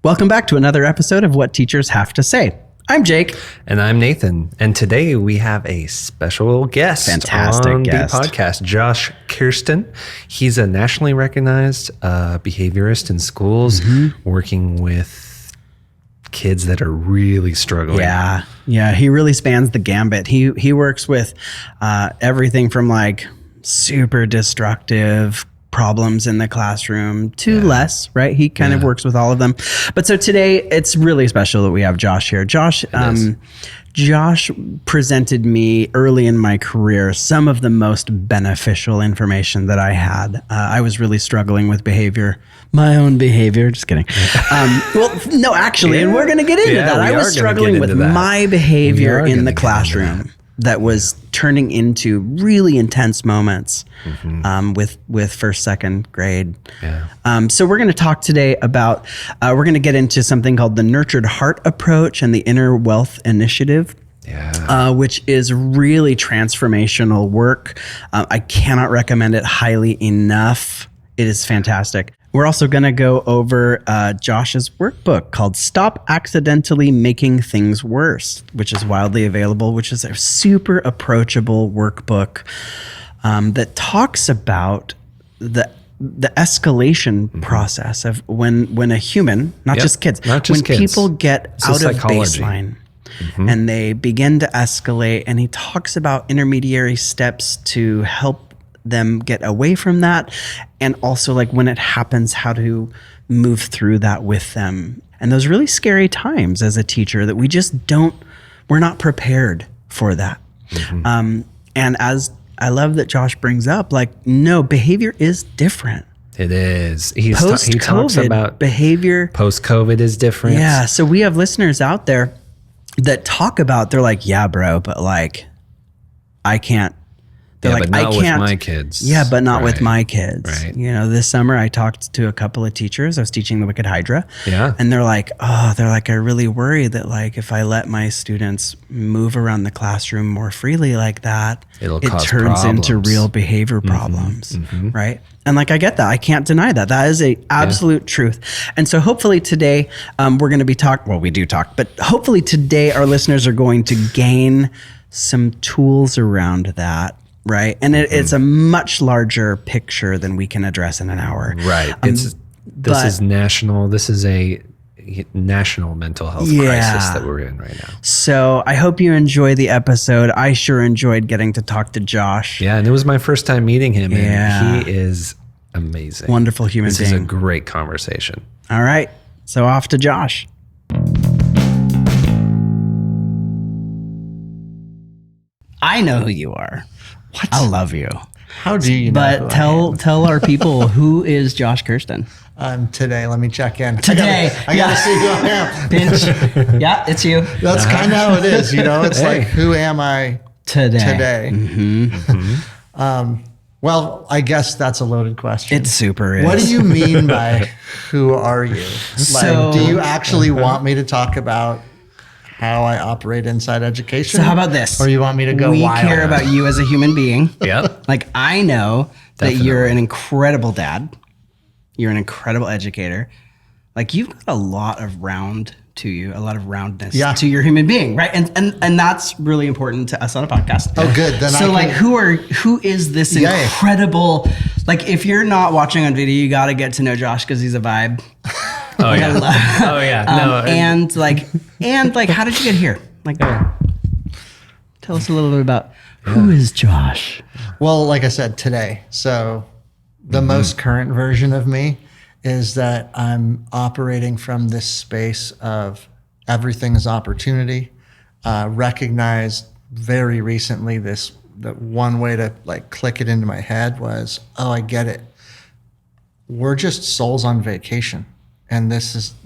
Welcome back to another episode of What Teachers Have to Say. I'm Jake. And I'm Nathan. And today we have a special guest on the podcast, Josh Kuersten. He's a nationally recognized behaviorist in schools, working with kids that are really struggling. Yeah, he really spans the gambit. He works with everything from like super destructive problems in the classroom to less, right? He kind of works with all of them. But so today it's really special that we have Josh here. Josh presented me early in my career some of the most beneficial information that I had. I was really struggling with my own behavior. Just kidding. Well, no, actually, and we're going to get into that. I was struggling with my behavior in the classroom that was turning into really intense moments with first, second grade. So we're going to talk today about, we're going to get into something called the Nurtured Heart Approach and the Inner Wealth Initiative. Which is really transformational work. I cannot recommend it highly enough. It is fantastic. We're also going to go over Josh's workbook called Stop Accidentally Making Things Worse, which is widely available, which is a super approachable workbook that talks about the escalation process of when a human, not just kids, people get out of baseline and they begin to escalate, and he talks about intermediary steps to help them get away from that, and also like when it happens, how to move through that with them. And those really scary times as a teacher that we're not prepared for that. And as I love that Josh brings up, like, no, behavior is different. It is. He talks about behavior. Post-COVID is different. Yeah. So we have listeners out there that talk about, they're like, yeah, bro, but like, I can't. They're like, but not I can't with my kids. Yeah, but not with my kids. Right. You know, this summer I talked to a couple of teachers. I was teaching the Wicked Hydra. Yeah. And they're like, I really worry that like if I let my students move around the classroom more freely like that, it turns into real behavior problems. Right. And like, I get that. I can't deny that. That is a absolute truth. And so hopefully today we're going to be we do talk, but hopefully today our listeners are going to gain some tools around that. Right. And it's a much larger picture than we can address in an hour. Right. This is national. This is a national mental health crisis that we're in right now. So I hope you enjoy the episode. I sure enjoyed getting to talk to Josh. Yeah. And it was my first time meeting him. And he is amazing. Wonderful human being. This is a great conversation. All right. So off to Josh. I know who you are. What? I love you. How do you know? But tell our people, who is Josh Kuersten? Today, let me check in. Today. I gotta see who I am. Pinch. Yeah, it's you. That's kind of how it is, you know? It's like, who am I today? Well, I guess that's a loaded question. It super is. What do you mean by who are you? Like, do you actually want me to talk about how I operate inside education? So how about this? Or you want me to go wild? We care about you as a human being. Yep. Like, I know that you're an incredible dad. You're an incredible educator. Like, you've got a lot of round to you, a lot of roundness to your human being, right? And that's really important to us on a podcast. Oh, good. Then so who is this incredible, like, if you're not watching on video, you got to get to know Josh because he's a vibe. And how did you get here? Like, tell us a little bit about who is Josh? Well, like I said, today. So the most current version of me is that I'm operating from this space of everything is opportunity. Recognized very recently that one way to like click it into my head was, I get it. We're just souls on vacation. And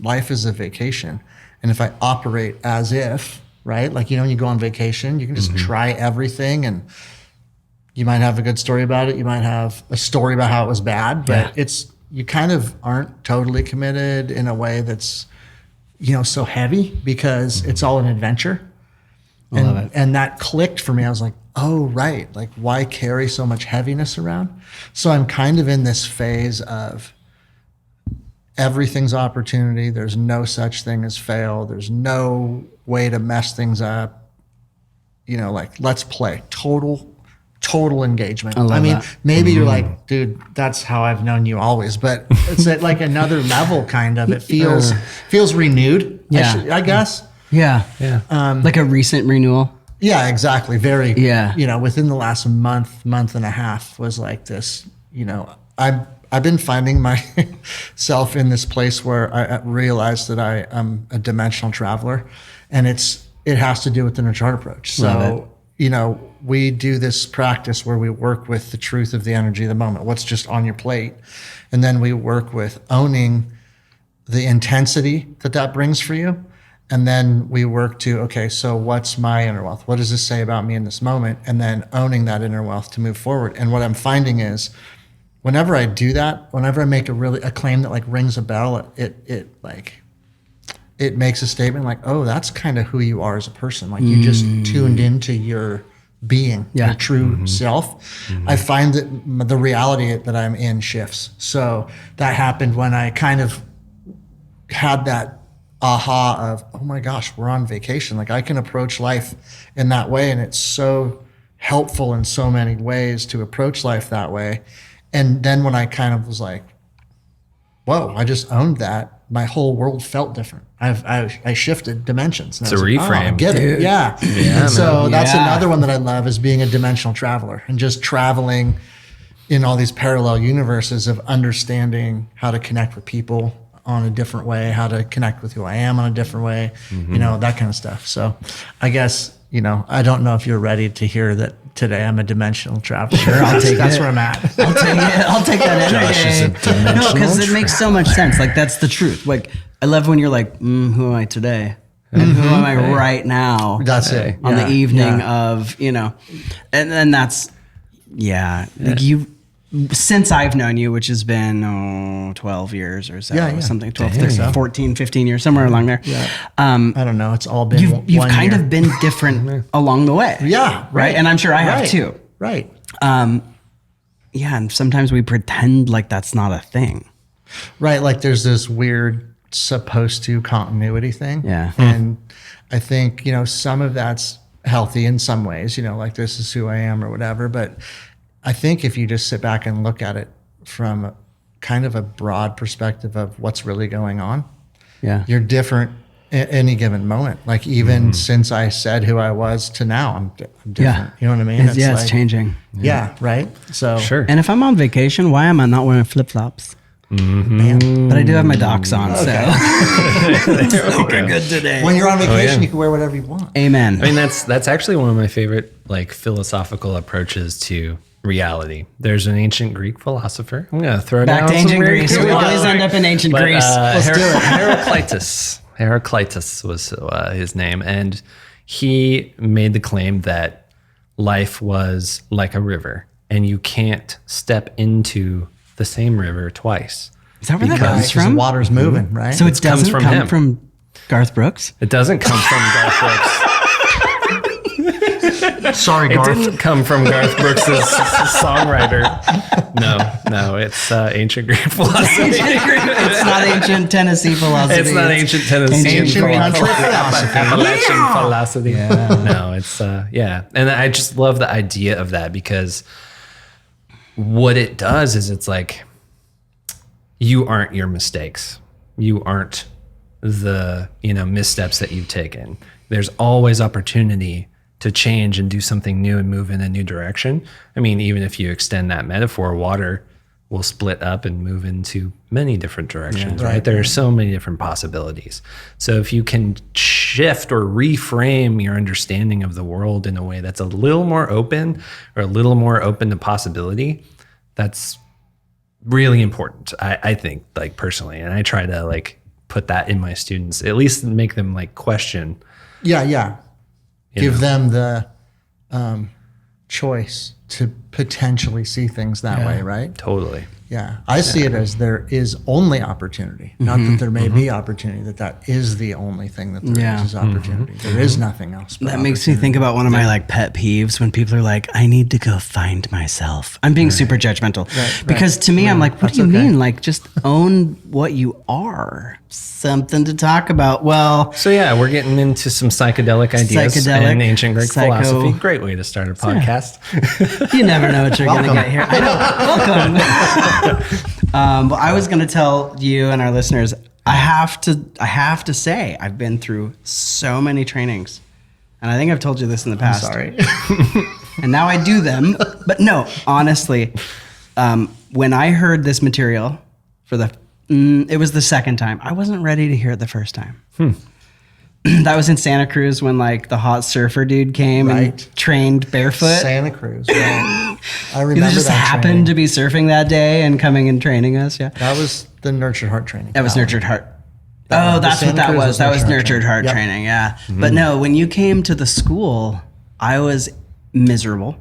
life is a vacation. And if I operate as if, right? Like, when you go on vacation, you can just try everything, and you might have a good story about it. You might have a story about how it was bad, but you kind of aren't totally committed in a way that's, so heavy because it's all an adventure. I love it. And that clicked for me. I was like, oh, right. Like, why carry so much heaviness around? So I'm kind of in this phase of everything's opportunity. There's no such thing as fail. There's no way to mess things up. You know, like, let's play. Total engagement. I mean, that. Maybe you're like, dude, that's how I've known you always, but it's at like another level kind of. It feels renewed, I guess. Yeah. Like a recent renewal. Yeah, exactly. Very, you know, within the last month and a half was like this, you know, I've been finding myself in this place where I realized that I am a dimensional traveler, and it has to do with the inner child approach. So, you know, we do this practice where we work with the truth of the energy of the moment, what's just on your plate. And then we work with owning the intensity that brings for you. And then we work to, okay, so what's my inner wealth? What does this say about me in this moment? And then owning that inner wealth to move forward. And what I'm finding is, whenever I do that, whenever I make a claim that like rings a bell, it makes a statement like, oh, that's kind of who you are as a person. Like you just tuned into your being, your true self. I find that the reality that I'm in shifts. So that happened when I kind of had that aha of, oh my gosh, we're on vacation. Like I can approach life in that way. And it's so helpful in so many ways to approach life that way. And then when I kind of was like, whoa, I just owned that, my whole world felt different. I shifted dimensions. It's a reframe. Like, oh, get it. Yeah. So that's another one that I love, is being a dimensional traveler and just traveling in all these parallel universes of understanding how to connect with people on a different way, how to connect with who I am on a different way, you know, that kind of stuff. So I guess, you know, I don't know if you're ready to hear that today I'm a dimensional traveler. Sure, I'll take That's it. where I'm at. I'll take that every Josh is a day. dimensional No, because it makes so much traveler. sense. Like that's the truth. Like I love when you're like, who am I today? And who am I right now? That's it. On the evening of, you know, and then that's, like since I've known you, which has been 12 years or so, something 12, 13, 14, 15 years, somewhere along there. I don't know. It's all been You've one kind year. of been different along the way. Yeah. Right. And I'm sure I have too. Right. And sometimes we pretend like that's not a thing. Right. Like there's this weird supposed to continuity thing. Yeah. And I think, you know, some of that's healthy in some ways, you know, like this is who I am or whatever. But I think if you just sit back and look at it from kind of a broad perspective of what's really going on, you're different at any given moment. Like even since I said who I was to now, I'm different. Yeah. You know what I mean? It's changing. Yeah. Right. So Sure. And if I'm on vacation, why am I not wearing flip-flops? man. But I do have my docs on, so We're good today. When you're on vacation, you can wear whatever you want. Amen. I mean, that's actually one of my favorite like philosophical approaches to reality. There's an ancient Greek philosopher. I'm gonna throw Back down to some ancient weird- Greece. We always end up in ancient Greece. Let's do it. Heraclitus was his name, and he made the claim that life was like a river, and you can't step into the same river twice. Is that where that Because- comes Because the from? water's moving, right? So it comes doesn't from come him. from Garth Brooks? It doesn't come from Garth Brooks. sorry, It Garth. didn't come from Garth Brooks' songwriter. No, it's ancient Greek philosophy. It's not ancient Tennessee philosophy. It's not ancient Tennessee Ancient country philosophy. Appalachian philosophy. No, it's and I just love the idea of that, because what it does is it's like you aren't your mistakes. You aren't the missteps that you've taken. There's always opportunity to change and do something new and move in a new direction. I mean, even if you extend that metaphor, water will split up and move into many different directions, right? There are so many different possibilities. So if you can shift or reframe your understanding of the world in a way that's a little more open, or a little more open to possibility, that's really important, I think, like personally. And I try to like put that in my students, at least make them like question. Yeah. Give them the choice to potentially see things that way, right? Totally. Yeah, I see it as there is only opportunity, not that there may be opportunity, that is the only thing that there is opportunity. There is nothing else. That makes me think about one of my like pet peeves when people are like, I need to go find myself. I'm being super judgmental because to me, I'm like, what do you mean? Like, just own what you are. Something to talk about. Well, so yeah, we're getting into some psychedelic ideas and ancient Greek philosophy. Great way to start a podcast. You never know what you're going to get here. I know. Welcome. But I was going to tell you and our listeners, I have to say, I've been through so many trainings, and I think I've told you this in the past. I'm sorry. And now I do them. But no, honestly, when I heard this material for it was the second time. I wasn't ready to hear it the first time. That was in Santa Cruz when like the hot surfer dude came and trained barefoot. Santa Cruz, right. I remember that. He just happened to be surfing that day and coming and training us. Yeah. That was the Nurtured Heart training. That was Nurtured Heart. Oh, that's what that was. That was Nurtured Heart training. Yeah. But no, when you came to the school, I was miserable.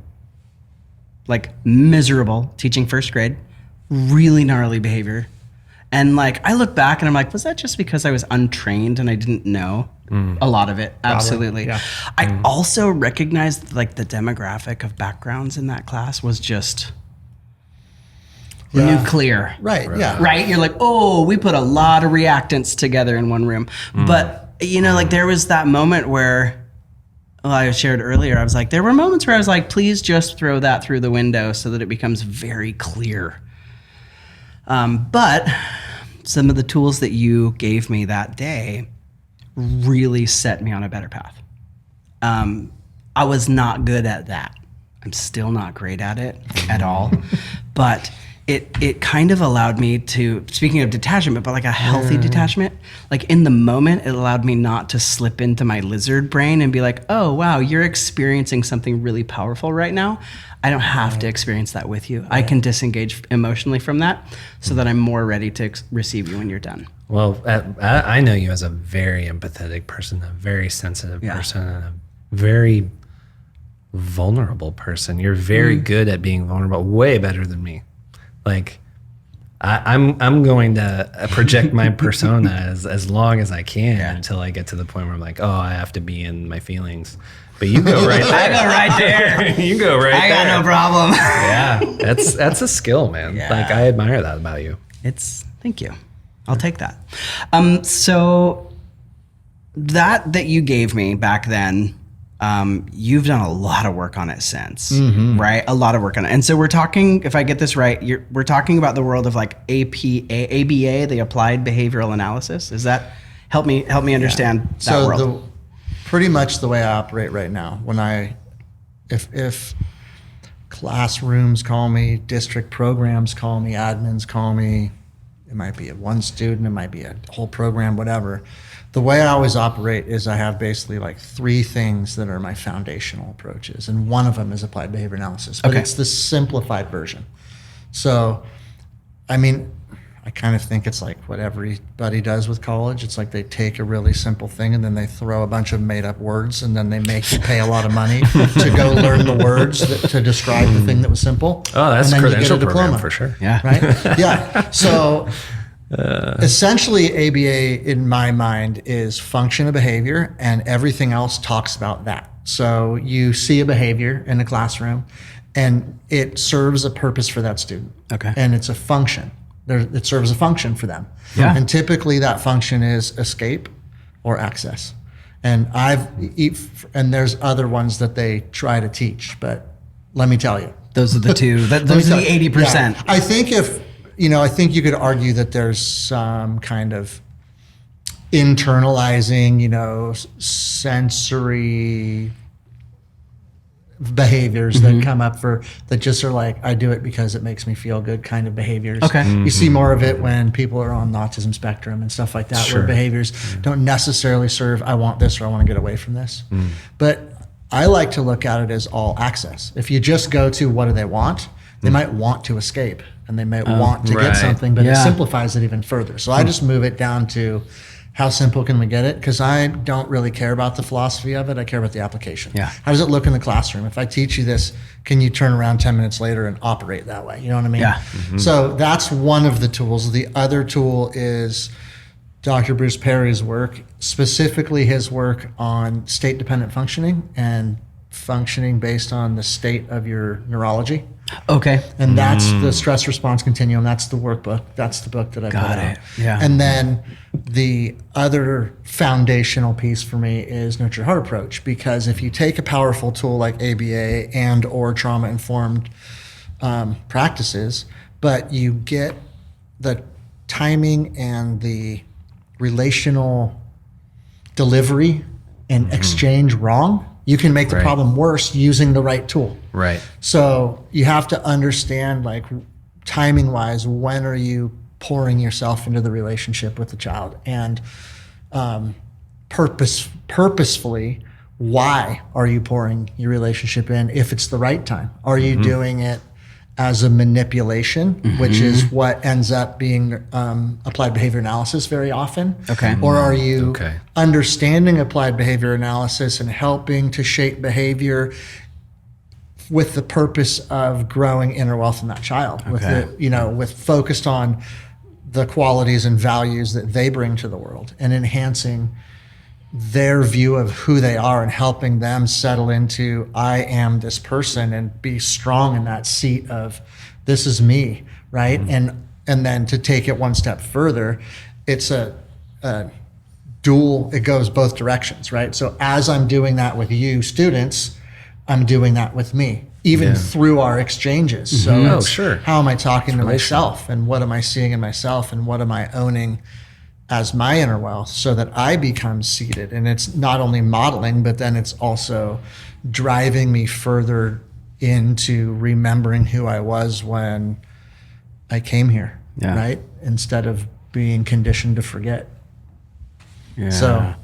Like miserable teaching first grade, really gnarly behavior. And like, I look back and I'm like, was that just because I was untrained and I didn't know a lot of it? Absolutely. Yeah. I also recognized like the demographic of backgrounds in that class was just nuclear. Right. Yeah. Right. You're like, oh, we put a lot of reactants together in one room. But you know, like there was that moment where, I shared earlier, I was like, there were moments where I was like, please just throw that through the window so that it becomes very clear. But some of the tools that you gave me that day really set me on a better path. I was not good at that. I'm still not great at it at all. But it kind of allowed me to, speaking of detachment, but like a healthy detachment, like in the moment, it allowed me not to slip into my lizard brain and be like, oh, wow, you're experiencing something really powerful right now. I don't have to experience that with you. I can disengage emotionally from that so that I'm more ready to receive you when you're done. Well, I know you as a very empathetic person, a very sensitive person, and a very vulnerable person. You're very good at being vulnerable, way better than me. Like, I'm going to project my persona as long as I can until I get to the point where I'm like, oh, I have to be in my feelings. But you go right there. I go right there. You go right there. I got no problem. Yeah, that's a skill, man. Yeah. Like, I admire that about you. Thank you. I'll take that. So that you gave me back then, you've done a lot of work on it since, right? A lot of work on it. And so we're talking, if I get this right, we're talking about the world of like ABA, the Applied Behavioral Analysis. Is that, help me understand that world. Pretty much the way I operate right now, if classrooms call me, district programs call me, admins call me, it might be one student, it might be a whole program, whatever. The way I always operate is I have basically like 3 things that are my foundational approaches, and one of them is applied behavior analysis, but it's the simplified version. So, I mean, I kind of think it's like what everybody does with college. It's like they take a really simple thing and then they throw a bunch of made up words and then they make you pay a lot of money to go learn the words to describe the thing that was simple. Oh, that's a credential program for sure. Yeah. Right? Yeah. So essentially ABA in my mind is function of behavior, and everything else talks about that. So you see a behavior in a classroom and it serves a purpose for that student. Okay. And it's a function. It serves a function for them. Yeah. And typically that function is escape or access. And there's other ones that they try to teach, but let me tell you. Those are the two. Those are the 80%. Yeah. I think you could argue that there's some kind of internalizing, sensory behaviors that come up that just are like, I do it because it makes me feel good kind of behaviors. Okay. You see more of it when people are on the autism spectrum and stuff like that, where behaviors don't necessarily serve, I want this or I want to get away from this. But I like to look at it as all access. If you just go to what do they want, they might want to escape and they might want to get something, but it simplifies it even further. So I just move it down to, How simple can we get it? Because I don't really care about the philosophy of it. I care about the application. Yeah. How does it look in the classroom? If I teach you this, can you turn around 10 minutes later and operate that way? You know what I mean? Yeah. So that's one of the tools. The other tool is Dr. Bruce Perry's work, specifically his work on state-dependent functioning and functioning based on the state of your neurology. Okay. And that's the Stress Response Continuum. That's the workbook. That's the book that I put out. Yeah. And then the other foundational piece for me is Nurture Heart Approach, because if you take a powerful tool like ABA and or trauma-informed practices, but you get the timing and the relational delivery and exchange wrong, you can make the problem worse using the right tool. Right. So you have to understand, like, timing wise, when are you pouring yourself into the relationship with the child, and purposefully, why are you pouring your relationship in if it's the right time? Are you doing it as a manipulation, which is what ends up being applied behavior analysis very often? Okay. Or are you understanding applied behavior analysis and helping to shape behavior with the purpose of growing inner wealth in that child, with with focused on the qualities and values that they bring to the world and enhancing their view of who they are and helping them settle into, I am this person, and be strong in that seat of, this is me, right? And then to take it one step further, it's a dual, it goes both directions, right? So as I'm doing that with you students, I'm doing that with me, even through our exchanges. So how am I talking to myself, and what am I seeing in myself, and what am I owning as my inner wealth, so that I become seated? And it's not only modeling, but then it's also driving me further into remembering who I was when I came here, right? Instead of being conditioned to forget. Yeah. So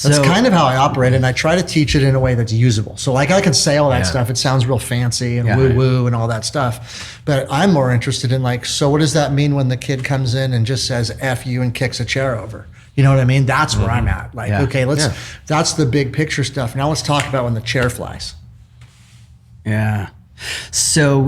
that's kind of how I operate, and I try to teach it in a way that's usable. So like, I can say all that stuff, it sounds real fancy and woo-woo and all that stuff, but I'm more interested in, like, so what does that mean when the kid comes in and just says F you and kicks a chair over? You know what I mean? That's where I'm at. Like, okay, that's the big picture stuff. Now let's talk about when the chair flies. Yeah. So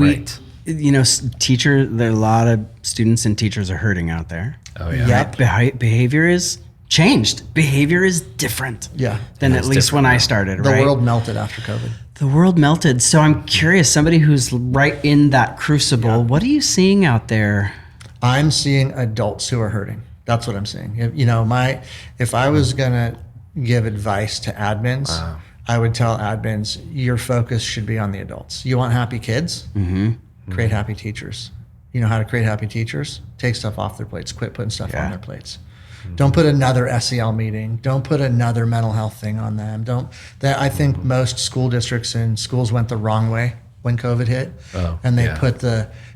there are a lot of students and teachers are hurting out there. Oh yeah. Yep. Behavior is changed. Behavior is different than at least when I started, The right? world melted after COVID. The world melted. So I'm curious, somebody who's right in that crucible, what are you seeing out there? I'm seeing adults who are hurting. That's what I'm seeing. If I was going to give advice to admins, I would tell admins, your focus should be on the adults. You want happy kids? Create happy teachers. You know how to create happy teachers? Take stuff off their plates. Quit putting stuff on their plates. Don't put another SEL meeting. Don't put another mental health thing on them. I think most school districts and schools went the wrong way when COVID hit, and they put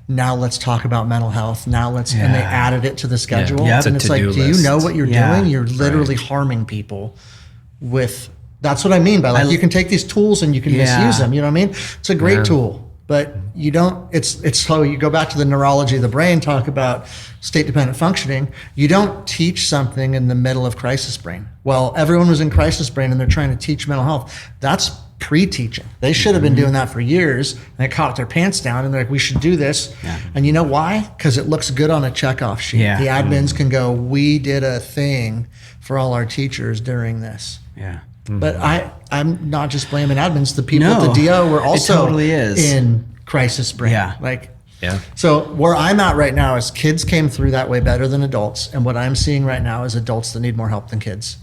now let's talk about mental health. Now and they added it to the schedule. Yeah. And it's like, do you know what you're doing? You're literally harming people with. That's what I mean by, like, you can take these tools and you can misuse them. You know what I mean? It's a great tool, but you don't. It's so you go back to the neurology of the brain. Talk about state-dependent functioning. You don't teach something in the middle of crisis brain. Well, everyone was in crisis brain and they're trying to teach mental health. That's pre-teaching. They should have been doing that for years, and they caught their pants down and they're like, we should do this. And you know why? Because it looks good on a checkoff sheet. The admins can go, we did a thing for all our teachers during this. But I'm not just blaming admins. The people at the DO were also in crisis brain. So where I'm at right now is kids came through that way better than adults. And what I'm seeing right now is adults that need more help than kids.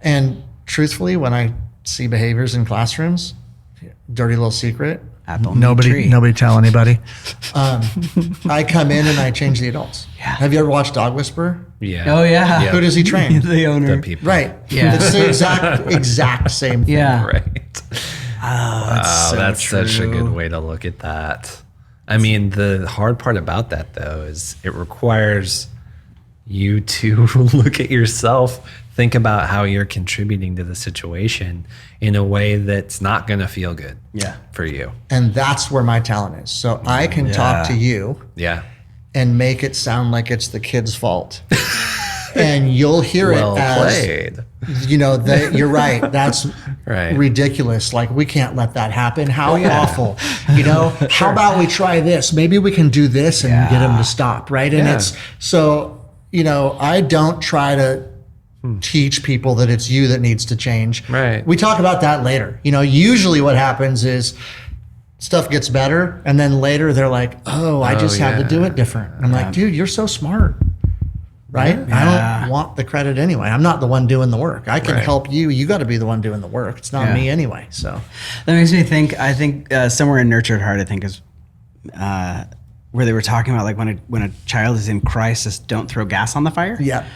And truthfully, when I see behaviors in classrooms, dirty little secret, nobody tell anybody. I come in and I change the adults. Have you ever watched Dog Whisperer? Oh yeah. Who does he train? The owner. The people. Right. It's the exact same thing. Right. Oh, that's such a good way to look at that. I mean, the hard part about that, though, is it requires you to look at yourself, think about how you're contributing to the situation in a way that's not going to feel good for you. And that's where my talent is. So I can talk to you and make it sound like it's the kid's fault. And you'll hear well it as, played. You're right. That's Right. ridiculous. Like, we can't let that happen. How yeah. awful. How about we try this? Maybe we can do this and get them to stop, right? And it's so, I don't try to teach people that it's you that needs to change. Right. We talk about that later. Usually what happens is stuff gets better, and then later they're like, oh, I just had to do it different. I'm like, dude, you're so smart. Right? Yeah. I don't want the credit anyway. I'm not the one doing the work. I can help you. You got to be the one doing the work. It's not me anyway. So that makes me think. I think somewhere in Nurtured Heart, I think is where they were talking about like when a child is in crisis, don't throw gas on the fire. yeah,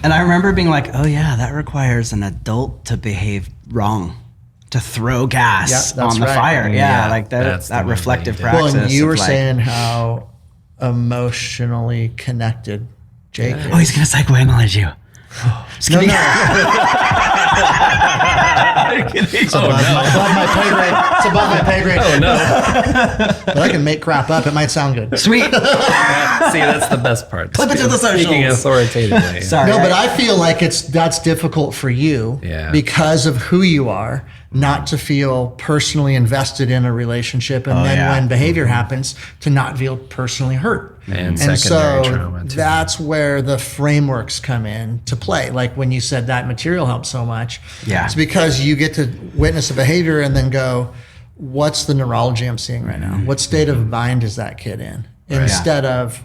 And I remember being like, oh yeah, that requires an adult to behave wrong, to throw gas on the fire. Yeah, like that reflective practice. Well, and you were saying how emotionally connected Jake is. Oh, he's gonna psychoanalyze you. No. It's above my pay grade. It's above my pay grade. Oh no! But I can make crap up. It might sound good. Sweet. See, that's the best part. Flip it to the socials. Speaking authoritatively. Sorry. No, but I feel like that's difficult for you because of who you are, not to feel personally invested in a relationship, and when behavior happens, to not feel personally hurt. And secondary trauma too. That's where the frameworks come in to play. Like when you said that material helps so much, it's because you get to witness a behavior and then go, what's the neurology I'm seeing right now? What state of mind is that kid in? Instead of,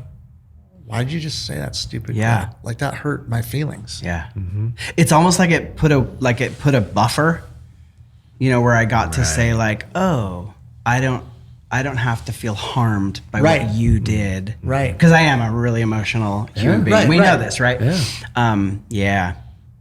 why did you just say that stupid crap? Like that hurt my feelings. Yeah. Mm-hmm. It's almost like it put a buffer, where I got to say like, oh, I don't have to feel harmed by what you did. Right. Because I am a really emotional human being. We know this, right? Yeah.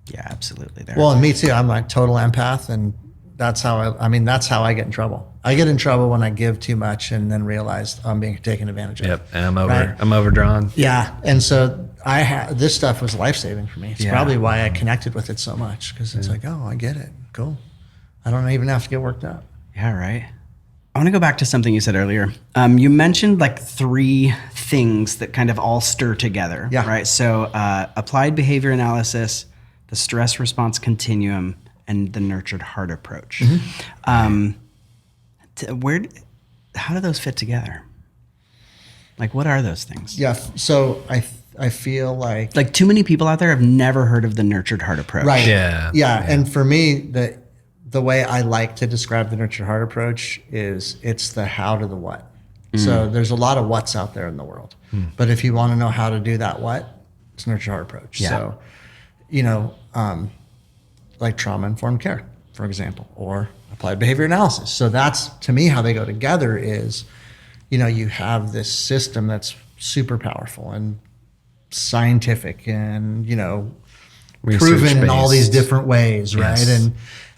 Yeah, absolutely. There. Well, and me too. I'm like total empath, and that's how that's how I get in trouble. I get in trouble when I give too much and then realize I'm being taken advantage of. Yep, and I'm overdrawn. Yeah, and so this stuff was life-saving for me. It's probably why I connected with it so much, because it's like, oh, I get it. Cool. I don't even have to get worked up. Yeah, right. I want to go back to something you said earlier. You mentioned like 3 things that kind of all stir together, right? So applied behavior analysis, the stress response continuum, and the nurtured heart approach. Mm-hmm. How do those fit together? Like, what are those things? Yeah, so I feel like too many people out there have never heard of the nurtured heart approach. Right. Yeah. And for me, the way I like to describe the nurtured heart approach is it's the how to the what. So there's a lot of what's out there in the world. But if you want to know how to do that what, it's nurtured heart approach. Yeah. So, like trauma-informed care, for example, or applied behavior analysis. So that's, to me, how they go together is, you have this system that's super powerful and scientific and, proven in all these different ways, right? Yes.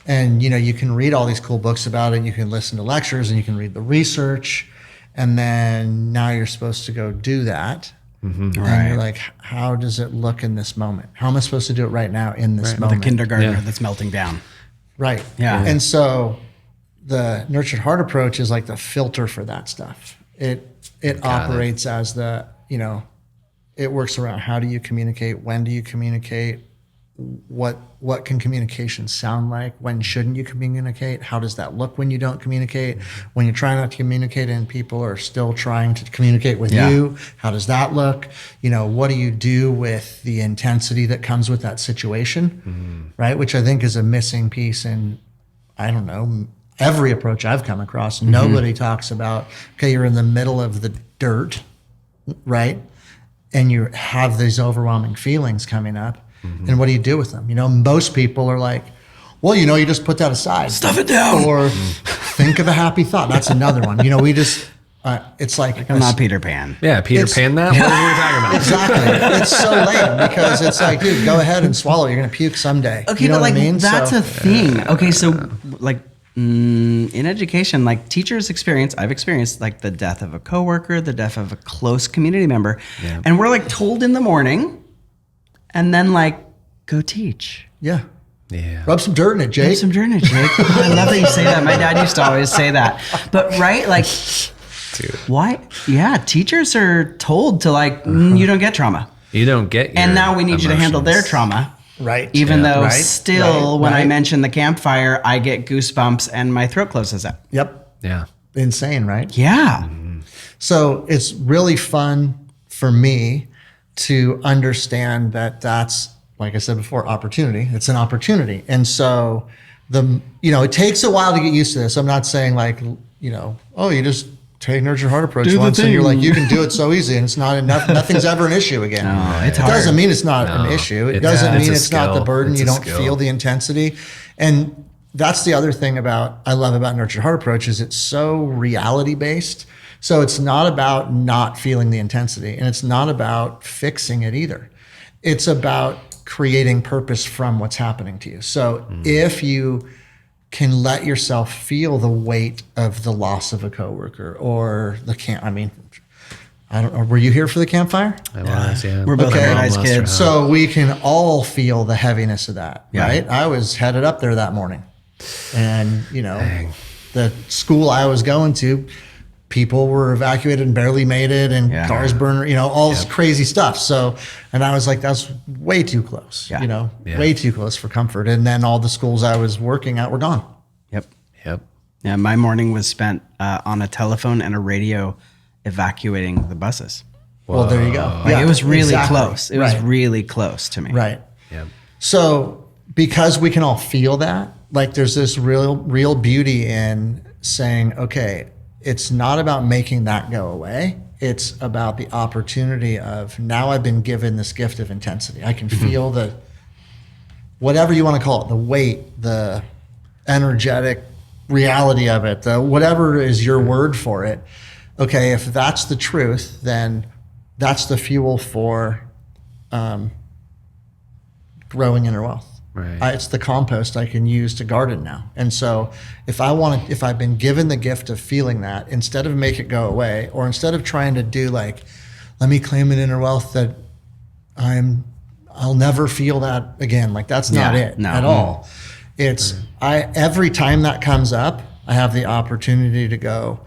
And you can read all these cool books about it, you can listen to lectures, and you can read the research, and then now you're supposed to go do that. Mm-hmm. And you're like, how does it look in this moment? How am I supposed to do it right now in this moment? The kindergartner that's melting down. Right. Yeah. And so the nurtured heart approach is like the filter for that stuff. It operates as the, it works around how do you communicate, when do you communicate, what can communication sound like, when shouldn't you communicate, how does that look when you don't communicate, when you're trying not to communicate and people are still trying to communicate with you, how does that look, what do you do with the intensity that comes with that situation, right, which I think is a missing piece in, I don't know, every approach I've come across. Nobody talks about, okay, you're in the middle of the dirt, right, and you have these overwhelming feelings coming up. And what do you do with them? Most people are like, well, you just put that aside. Stuff it down. Or think of a happy thought. That's another one. We just, it's like I'm not Peter Pan. Yeah, Peter Pan that? What are we talking about? Exactly. It's so lame because it's like, dude, go ahead and swallow. You're going to puke someday. Okay, you know but what I mean? That's a thing. Okay, so like in education, like teachers I've experienced like the death of a coworker, the death of a close community member. Yeah. And we're like told in the morning, and then like, go teach. Yeah. Yeah. Rub some dirt in it, Jake. Rub some dirt in it, Jake. I love that you say that. My dad used to always say that. But right, like, dude. Why? Yeah, teachers are told to like, you don't get trauma. You don't get your And now we need you to handle their emotions. trauma. Right. Even though Right. still, when I Right. mention the campfire, I get goosebumps and my throat closes up. Yep. Yeah. Insane, right? Yeah. So it's really fun for me to understand that that's, like I said before, opportunity. It's an opportunity. And so it takes a while to get used to this. I'm not saying like, oh, you just take nurture heart approach once and you're like, you can do it so easy and it's not enough. Nothing's ever an issue again. No, it's it hard. doesn't mean it's not an issue. It doesn't mean it's not the burden. It's you a don't skill. feel the intensity. And that's the other thing I love about nurture heart approach is it's so reality based. So it's not about not feeling the intensity and it's not about fixing it either. It's about creating purpose from what's happening to you. So if you can let yourself feel the weight of the loss of a coworker or I don't know. Were you here for the campfire? I was, yeah. We're both Okay. nice kids. So we can all feel the heaviness of that, Yeah. right? I was headed up there that morning and, the school I was going to, people were evacuated and barely made it and cars burned, all this crazy stuff. So, and I was like, that's way too close, way too close for comfort. And then all the schools I was working at were gone. Yep. Yep. Yeah, my morning was spent on a telephone and a radio evacuating the buses. Well, there you go. Like, it was really exactly. close. It was really close to me. Right. Yep. So because we can all feel that, like there's this real beauty in saying, okay, it's not about making that go away. It's about the opportunity of now I've been given this gift of intensity. I can feel the, whatever you want to call it, the weight, the energetic reality of it, the whatever is your word for it. Okay, if that's the truth, then that's the fuel for growing inner wealth. Right. It's the compost I can use to garden now. And so if I've been given the gift of feeling that, instead of make it go away, or instead of trying to do like, let me claim an inner wealth that I'll never feel that again. Like that's not it at all. It's every time that comes up, I have the opportunity to go,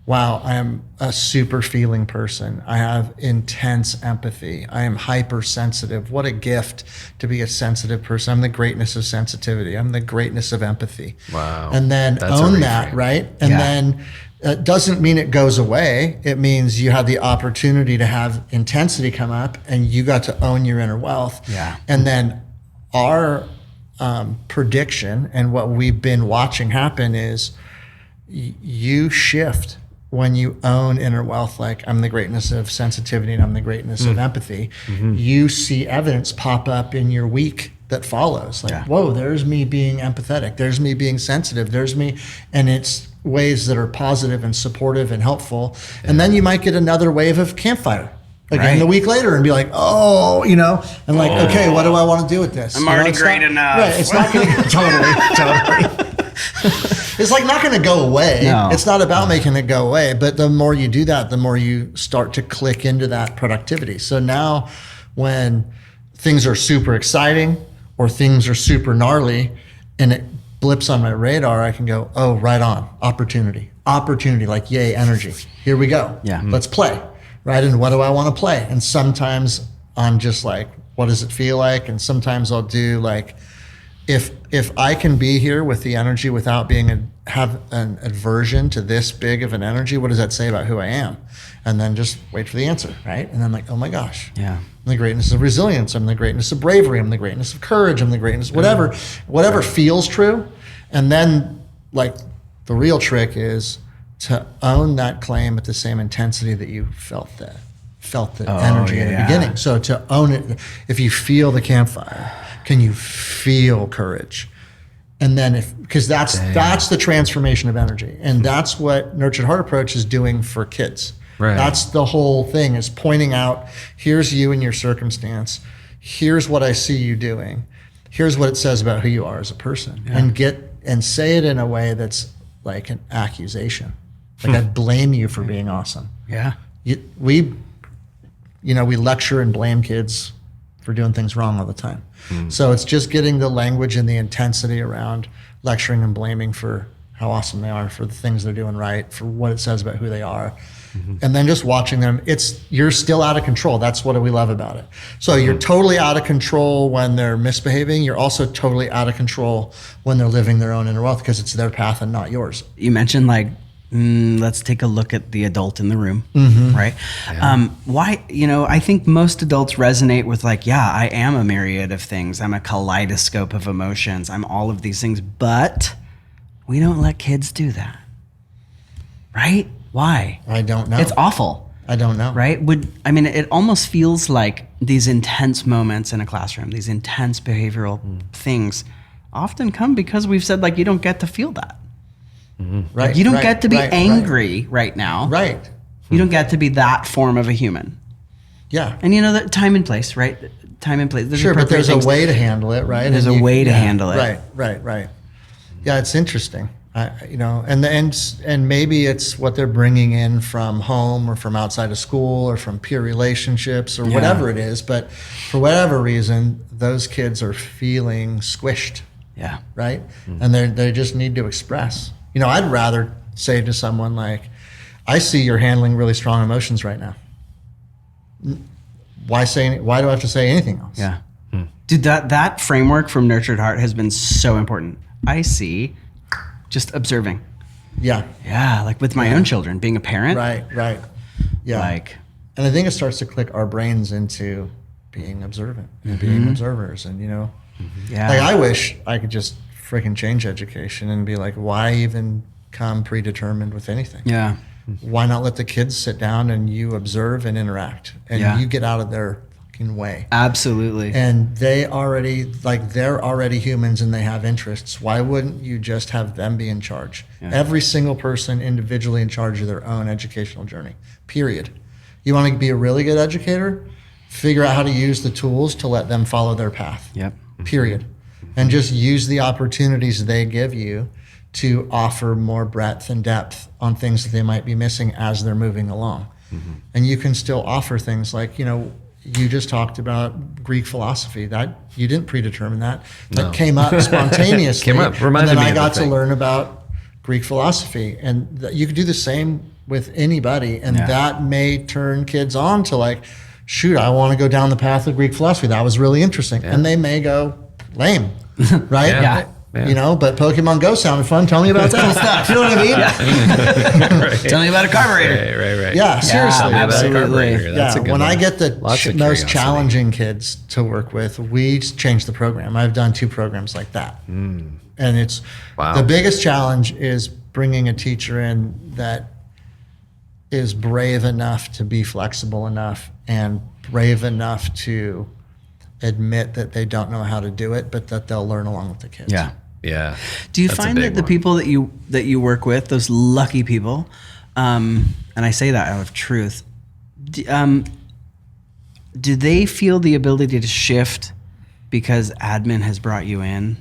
wow, I am a super feeling person. I have intense empathy. I am hypersensitive. What a gift to be a sensitive person. I'm the greatness of sensitivity. I'm the greatness of empathy. Wow. And then That's own a that, reframe. right? And then it doesn't mean it goes away. It means you have the opportunity to have intensity come up and you got to own your inner wealth. Yeah. And then our prediction and what we've been watching happen is you shift when you own inner wealth, like I'm the greatness of sensitivity and I'm the greatness of empathy. You see evidence pop up in your week that follows. Like, whoa, there's me being empathetic. There's me being sensitive. There's me. And it's ways that are positive and supportive and helpful. And then you might get another wave of campfire again a week later and be like, oh, and like, okay, what do I want to do with this? I'm already great enough. Right. It's not going to totally. It's like not going to go away. No. It's not about making it go away. But the more you do that, the more you start to click into that productivity. So now when things are super exciting or things are super gnarly and it blips on my radar, I can go, oh, right on. Opportunity, like, yay, energy. Here we go. Yeah. Let's play. Right. And what do I want to play? And sometimes I'm just like, what does it feel like? And sometimes I'll do like, if I can be here with the energy without have an aversion to this big of an energy, what does that say about who I am? And then just wait for the answer, right? And I'm like, oh my gosh. Yeah. I'm the greatness of resilience. I'm the greatness of bravery. I'm the greatness of courage. I'm the greatness, whatever feels true. And then like the real trick is to own that claim at the same intensity that you felt the energy in the beginning. So to own it, if you feel the campfire, can you feel courage? And then because that's the transformation of energy. And that's what Nurtured Heart Approach is doing for kids. Right. That's the whole thing, is pointing out, here's you and your circumstance. Here's what I see you doing. Here's what it says about who you are as a person. And say it in a way that's like an accusation. Like I blame you for being awesome. Yeah. We lecture and blame kids for doing things wrong all the time. So it's just getting the language and the intensity around lecturing and blaming for how awesome they are, for the things they're doing right, for what it says about who they are. And then just watching them, you're still out of control. That's what we love about it. So you're totally out of control when they're misbehaving. You're also totally out of control when they're living their own inner wealth, because it's their path and not yours. You mentioned let's take a look at the adult in the room, right? Yeah. Why, I think most adults resonate with I am a myriad of things. I'm a kaleidoscope of emotions. I'm all of these things, but we don't let kids do that, right? Why? I don't know. It's awful. I don't know. Right? It almost feels like these intense moments in a classroom, these intense behavioral things often come because we've said you don't get to feel that. Right. You don't get to be angry right now. Right. You don't get to be that form of a human. Yeah. And that time and place, right? Time and place. Sure, but there's a way to handle it, right? There's a way to handle it. Right. Yeah, it's interesting. And maybe it's what they're bringing in from home or from outside of school or from peer relationships or whatever it is. But for whatever reason, those kids are feeling squished. Yeah. Right. And they just need to express. I'd rather say to someone I see you're handling really strong emotions right now. Why do I have to say anything else? Yeah. Dude, that framework from Nurtured Heart has been so important. I see, just observing. Yeah. Yeah, with my own children, being a parent. Right. Yeah. And I think it starts to click our brains into being observant and being observers. And, yeah. I wish I could just freaking change education and be why even come predetermined with anything? Yeah. Why not let the kids sit down and you observe and interact and you get out of their fucking way? Absolutely. And they're already humans and they have interests. Why wouldn't you just have them be in charge? Yeah. Every single person individually in charge of their own educational journey, period. You want to be a really good educator? Figure out how to use the tools to let them follow their path. Yep. Period. And just use the opportunities they give you to offer more breadth and depth on things that they might be missing as they're moving along. And you can still offer things you just talked about Greek philosophy. That you didn't predetermine that. That came up spontaneously. Reminded me I got of the to thing. learn about Greek philosophy. And you could do the same with anybody. And that may turn kids on to shoot, I want to go down the path of Greek philosophy. That was really interesting. Yeah. And they may go, lame, right? Yeah. But Pokemon Go sounded fun. Tell me about that stuff. You know what I mean? Yeah. Tell me about a carburetor. Right. Yeah, seriously. Absolutely. That's a good when one. I get the Lots most challenging kids to work with, we change the program. I've done 2 programs like that. And it's the biggest challenge is bringing a teacher in that is brave enough to be flexible enough and brave enough to admit that they don't know how to do it, but that they'll learn along with the kids. Yeah. Do you find that the people that you work with, those lucky people, and I say that out of truth, do they feel the ability to shift because admin has brought you in?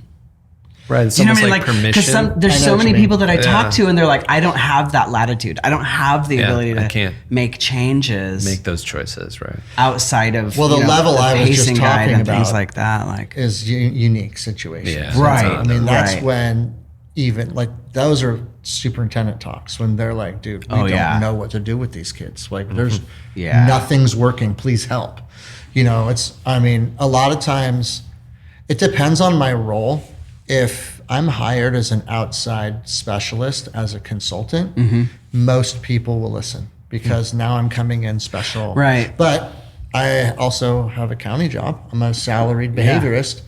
Right. It's Do you know almost what I mean? permission. Because there's so many people that I talk to, and they're like, I don't have that latitude. I don't have the ability I to can't make changes. make those choices, right? Outside of the level I was just talking and about things like that, is unique situations. Yeah. Right. I mean, that's when even those are superintendent talks when they're like, dude, we don't know what to do with these kids. There's nothing's working. Please help. A lot of times it depends on my role. If I'm hired as an outside specialist, as a consultant, most people will listen because now I'm coming in special. Right. But I also have a county job. I'm a salaried behaviorist,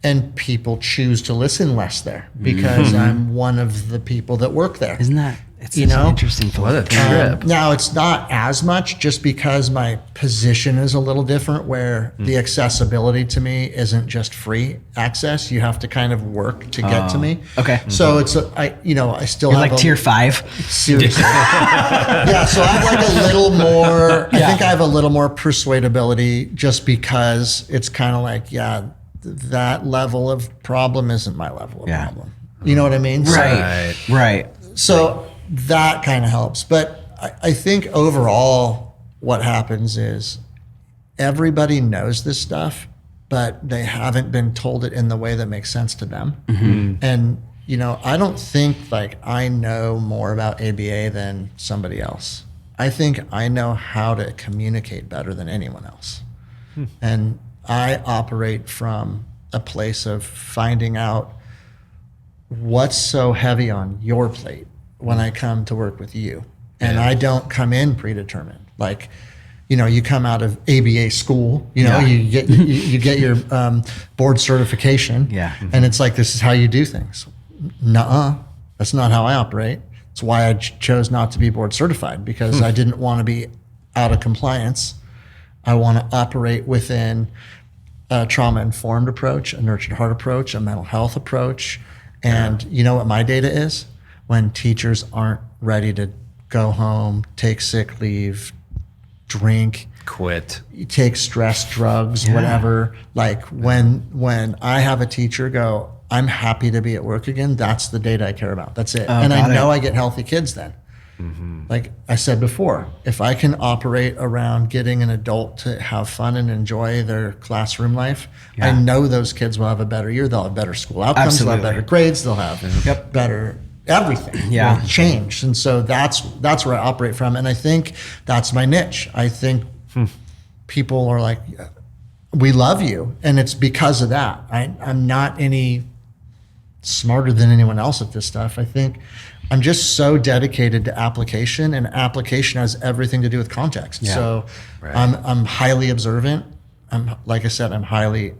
and people choose to listen less there because I'm one of the people that work there. Isn't that? It's an interesting What a trip. Now, it's not as much just because my position is a little different where the accessibility to me isn't just free access. You have to kind of work to get to me. Okay. So it's, I still You're have tier 5. Seriously. Yeah, so I have a little more, I think I have a little more persuadability just because it's kind of that level of problem isn't my level of problem. You know what I mean? Right. So that kind of helps. But I think overall what happens is everybody knows this stuff, but they haven't been told it in the way that makes sense to them. And, I don't think I know more about ABA than somebody else. I think I know how to communicate better than anyone else. And I operate from a place of finding out what's so heavy on your plate when I come to work with you. And I don't come in predetermined. Like, you come out of ABA school, you get your board certification. Yeah. And it's like, this is how you do things. Nuh-uh. That's not how I operate. It's why I chose not to be board certified, because I didn't want to be out of compliance. I want to operate within a trauma-informed approach, a nurtured heart approach, a mental health approach. And you know what my data is? When teachers aren't ready to go home, take sick leave, drink, quit, take stress drugs, whatever. Like when I have a teacher go, I'm happy to be at work again, that's the data I care about. That's it. And I know I get healthy kids then. Like I said before, if I can operate around getting an adult to have fun and enjoy their classroom life, I know those kids will have a better year. They'll have better school outcomes. They'll have better grades. They'll have better everything. Will change. And so that's where I operate from. And I think that's my niche. I think people are like, we love you. And it's because of that. I'm not any smarter than anyone else at this stuff. I think I'm just so dedicated to application, and application has everything to do with context. So I'm highly observant. Like I said, I'm highly,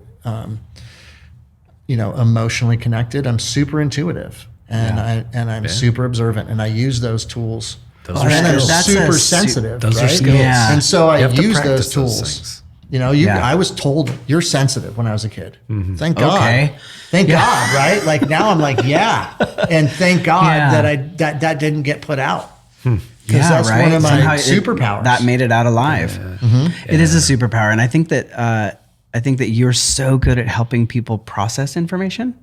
emotionally connected. I'm super intuitive, and I'm super observant, and I use those tools. Those and I'm skills. super sensitive. Those right? are skills. Yeah. And so I You have to use those practice those tools. things. I was told you're sensitive when I was a kid. Thank God. Thank God, right? Like now I'm like, and thank God that that didn't get put out. Because that's one of my superpowers. That made it out alive. It is a superpower, and I think that you're so good at helping people process information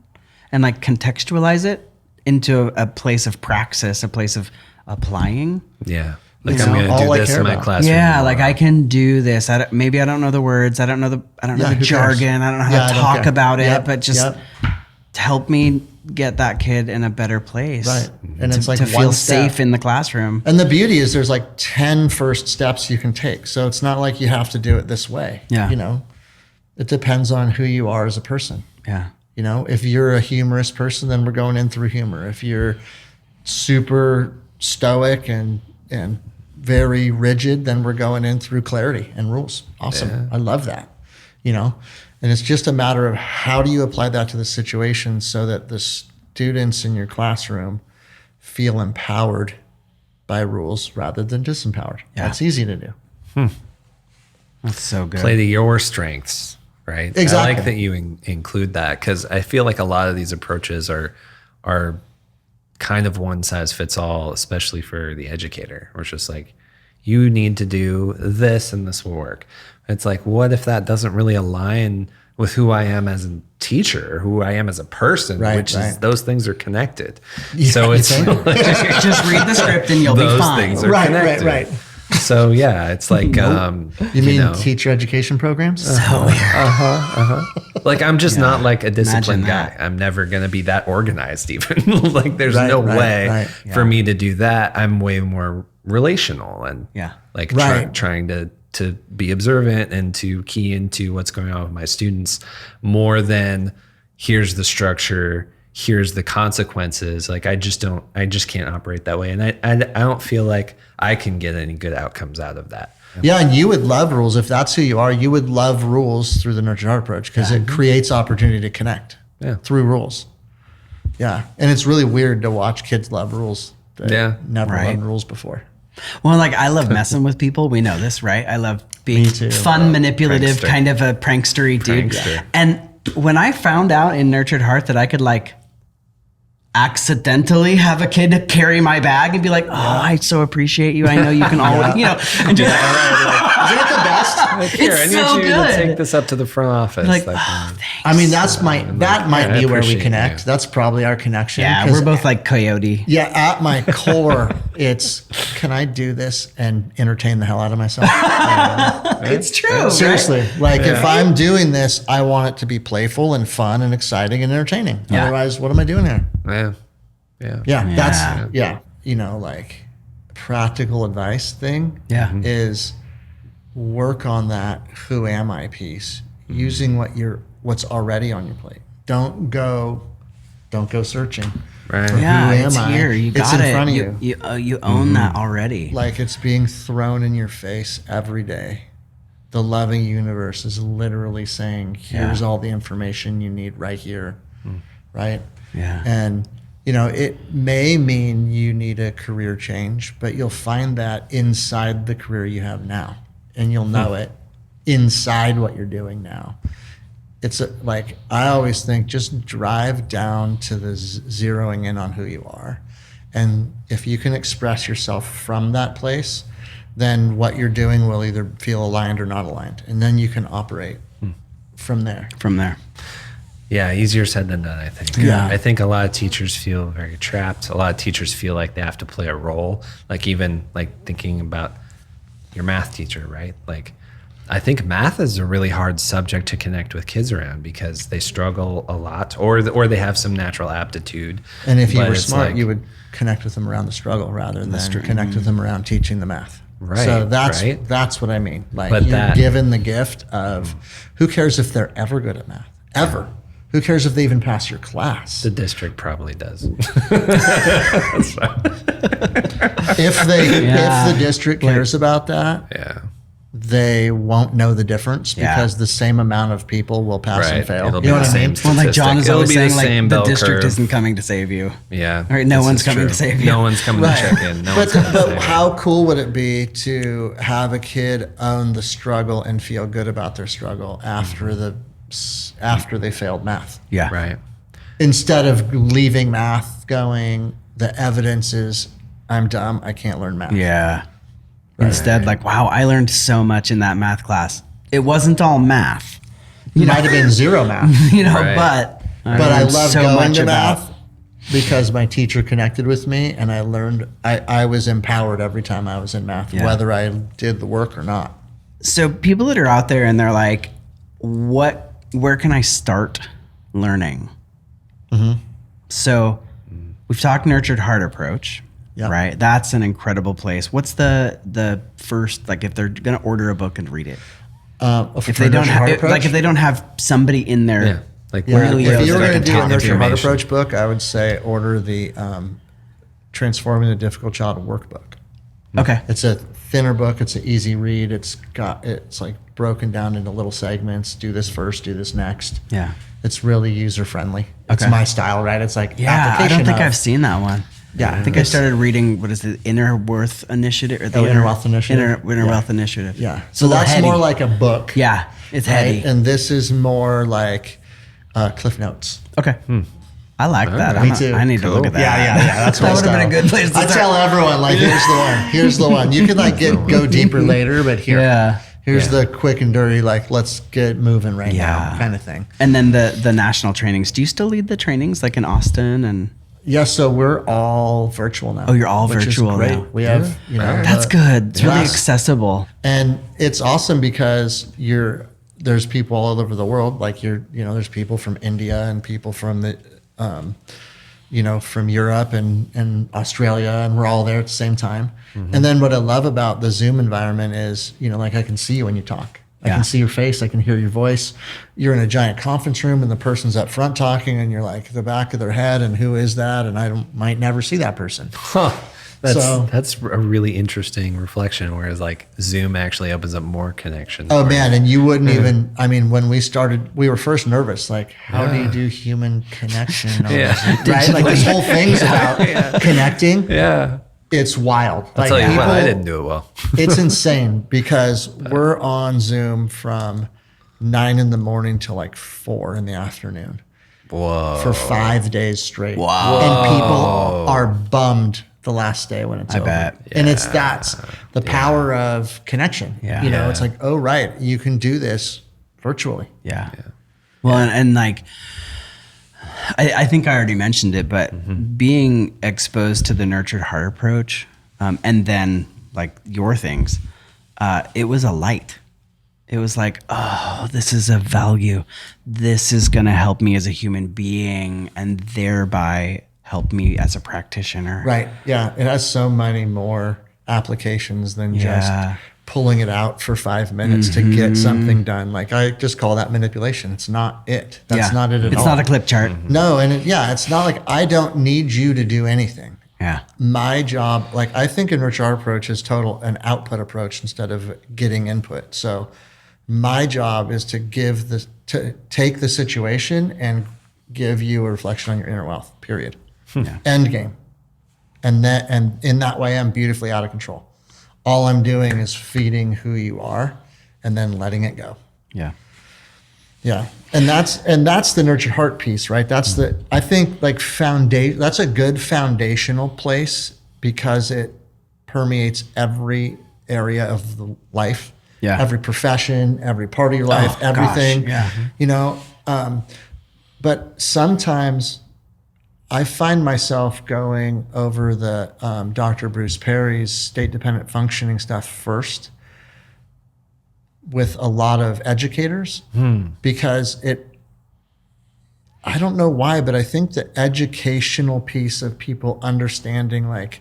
and like contextualize it into a place of praxis, a place of applying. Yeah. Like I'm going to do this in my classroom. Yeah, like I can do this. Maybe I don't know the words. I don't know the jargon. I don't know how to talk about it. But just help me get that kid in a better place. Right. And it's like to feel safe in the classroom. And the beauty is there's like 10 first steps you can take. So it's not like you have to do it this way. Yeah. It depends on who you are as a person. Yeah. If you're a humorous person, then we're going in through humor. If you're super stoic and very rigid, then we're going in through clarity and rules. Awesome. Yeah. I love that. And it's just a matter of how do you apply that to the situation so that the students in your classroom feel empowered by rules rather than disempowered. Yeah. That's easy to do. That's so good. Play to your strengths, right? Exactly. I like that you include that, because I feel like a lot of these approaches are kind of one size fits all, especially for the educator. Where it's just like, you need to do this and this will work. It's like, what if that doesn't really align with who I am as a teacher or who I am as a person, is those things are connected. Yeah, so it's like, just read the script and you'll be fine. Those things are connected. Right. So yeah, it's like, you mean teacher education programs? So weird. Like I'm just not like a disciplined guy. I'm never going to be that organized even. Like there's no way for me to do that. I'm way more relational and trying to be observant and to key into what's going on with my students more than here's the structure, here's the consequences. Like I just can't operate that way. And I don't feel like I can get any good outcomes out of that. Yeah. And you would love rules. If that's who you are, you would love rules through the nurtured heart approach because it creates opportunity to connect through rules. Yeah. And it's really weird to watch kids love rules. That never loved rules before. Well, like I love messing with people. We know this, right? I love being fun, manipulative, kind of a prankstery dude. And when I found out in Nurtured Heart that I could like accidentally have a kid carry my bag and be like, oh, I so appreciate you. I know you can always, and do that. Isn't it the best? Like, here, I need you to take this up to the front office. Like, thanks. I mean, that might be where we connect. That's probably our connection. Yeah, we're both like coyote. Yeah, at my core, it's, can I do this and entertain the hell out of myself? It's true. Seriously. Right? Like if I'm doing this, I want it to be playful and fun and exciting and entertaining. Otherwise, what am I doing here? Yeah. That's, like practical advice thing is work on that who am I piece, using what's already on your plate. Don't go searching. Right. For who am I? Here. You got it's in it. front of you. You own that already. Like it's being thrown in your face every day. The loving universe is literally saying, here's all the information you need right here. Right? Yeah. And, it may mean you need a career change, but you'll find that inside the career you have now. And you'll know it inside what you're doing now. It's like, I always think just drive down to the zeroing in on who you are. And if you can express yourself from that place, then what you're doing will either feel aligned or not aligned. And then you can operate from there. Yeah, easier said than done, I think. Yeah. I think a lot of teachers feel very trapped. A lot of teachers feel like they have to play a role. Like even like thinking about your math teacher, right? Like I think math is a really hard subject to connect with kids around because they struggle a lot or they have some natural aptitude. And if you were smart, you would connect with them around the struggle rather than connect with them around teaching the math. Right. So that's what I mean. Like But you're given the gift of who cares if they're ever good at math? Ever. Who cares if they even pass your class? The district probably does. If the district cares about that, they won't know the difference because the same amount of people will pass and fail. It'll be the same Well, like John is always saying, like the district curve. isn't coming to save you. Yeah. All right, no one's coming to save you. No one's coming to check in. But how cool would it be to have a kid own the struggle and feel good about their struggle after they failed math? Yeah. Right. Instead of leaving math going, the evidence is I'm dumb, I can't learn math. Yeah. Instead, like, wow, I learned so much in that math class. It wasn't all math. It might have been zero math. But I love so going much to about math because my teacher connected with me and I learned, I was empowered every time I was in math, whether I did the work or not. So people that are out there and they're like, where can I start learning? So we've talked nurtured heart approach. Yep. Right. That's an incredible place. What's the first, like if they're going to order a book and read it, if they don't have somebody in there, really, if you were going to do a nurtured heart approach book, I would say order the Transforming the Difficult Child workbook. Okay. It's a thinner book. It's an easy read. It's like broken down into little segments. Do this first, do this next. Yeah. It's really user friendly. It's my style, right? It's like I don't think I've seen that one. Yeah, I think I started reading, what is the Inner Worth Initiative? Or the Inner Wealth Initiative. Inner Wealth Initiative. Yeah. So that's heady. more like a book. Yeah, it's heady. And this is more like Cliff Notes. Okay. I like that. Me too. I need to look at that. Yeah. That's that would have been a good place to start. I tell everyone, like, here's the one. You can like go deeper later, but here's the quick and dirty, like, let's get moving right now kind of thing. And then the national trainings. Do you still lead the trainings like in Austin and? Yeah, so we're all virtual now. Oh, you're all virtual now. We have, that's good. It's really accessible. And it's awesome because there's people all over the world. Like there's people from India and people from the, from Europe and Australia, and we're all there at the same time. And then what I love about the Zoom environment is, like I can see you when you talk. I can see your face. I can hear your voice. You're in a giant conference room and the person's up front talking and you're like the back of their head and who is that? And I might never see that person. That's a really interesting reflection, whereas like Zoom actually opens up more connections. Oh man, and you wouldn't even, when we started, we were first nervous, like how do you do human connection? Right? Like this whole thing's about connecting. Yeah. It's wild. I'll tell you what, I didn't do it well. It's insane because we're on Zoom from 9 a.m. till like 4 p.m. Whoa. For 5 days straight. Wow. And people are bummed the last day when it's over. bet. And that's the power of connection. Yeah. It's like, oh, right, you can do this virtually. Yeah. Well, and like, I think I already mentioned it, but being exposed to the nurtured heart approach, and then like your things, it was a light. It was like, oh, this is a value. This is going to help me as a human being and thereby help me as a practitioner. Right. Yeah. It has so many more applications than just pulling it out for 5 minutes to get something done. Like I just call that manipulation. It's not it. That's not it at all. It's not a clip chart. No, and it's not like I don't need you to do anything. Yeah. My job, like I think in Rich Our approach is an output approach instead of getting input. So my job is to take the situation and give you a reflection on your inner wealth, period. End game. And in that way, I'm beautifully out of control. All I'm doing is feeding who you are and then letting it go. Yeah. Yeah. And that's the nurtured heart piece, right? That's I think like that's a good foundational place because it permeates every area of the life. Yeah. Every profession, every part of your life, everything. Gosh, yeah. But sometimes I find myself going over the Dr. Bruce Perry's state-dependent functioning stuff first with a lot of educators because I don't know why, but I think the educational piece of people understanding like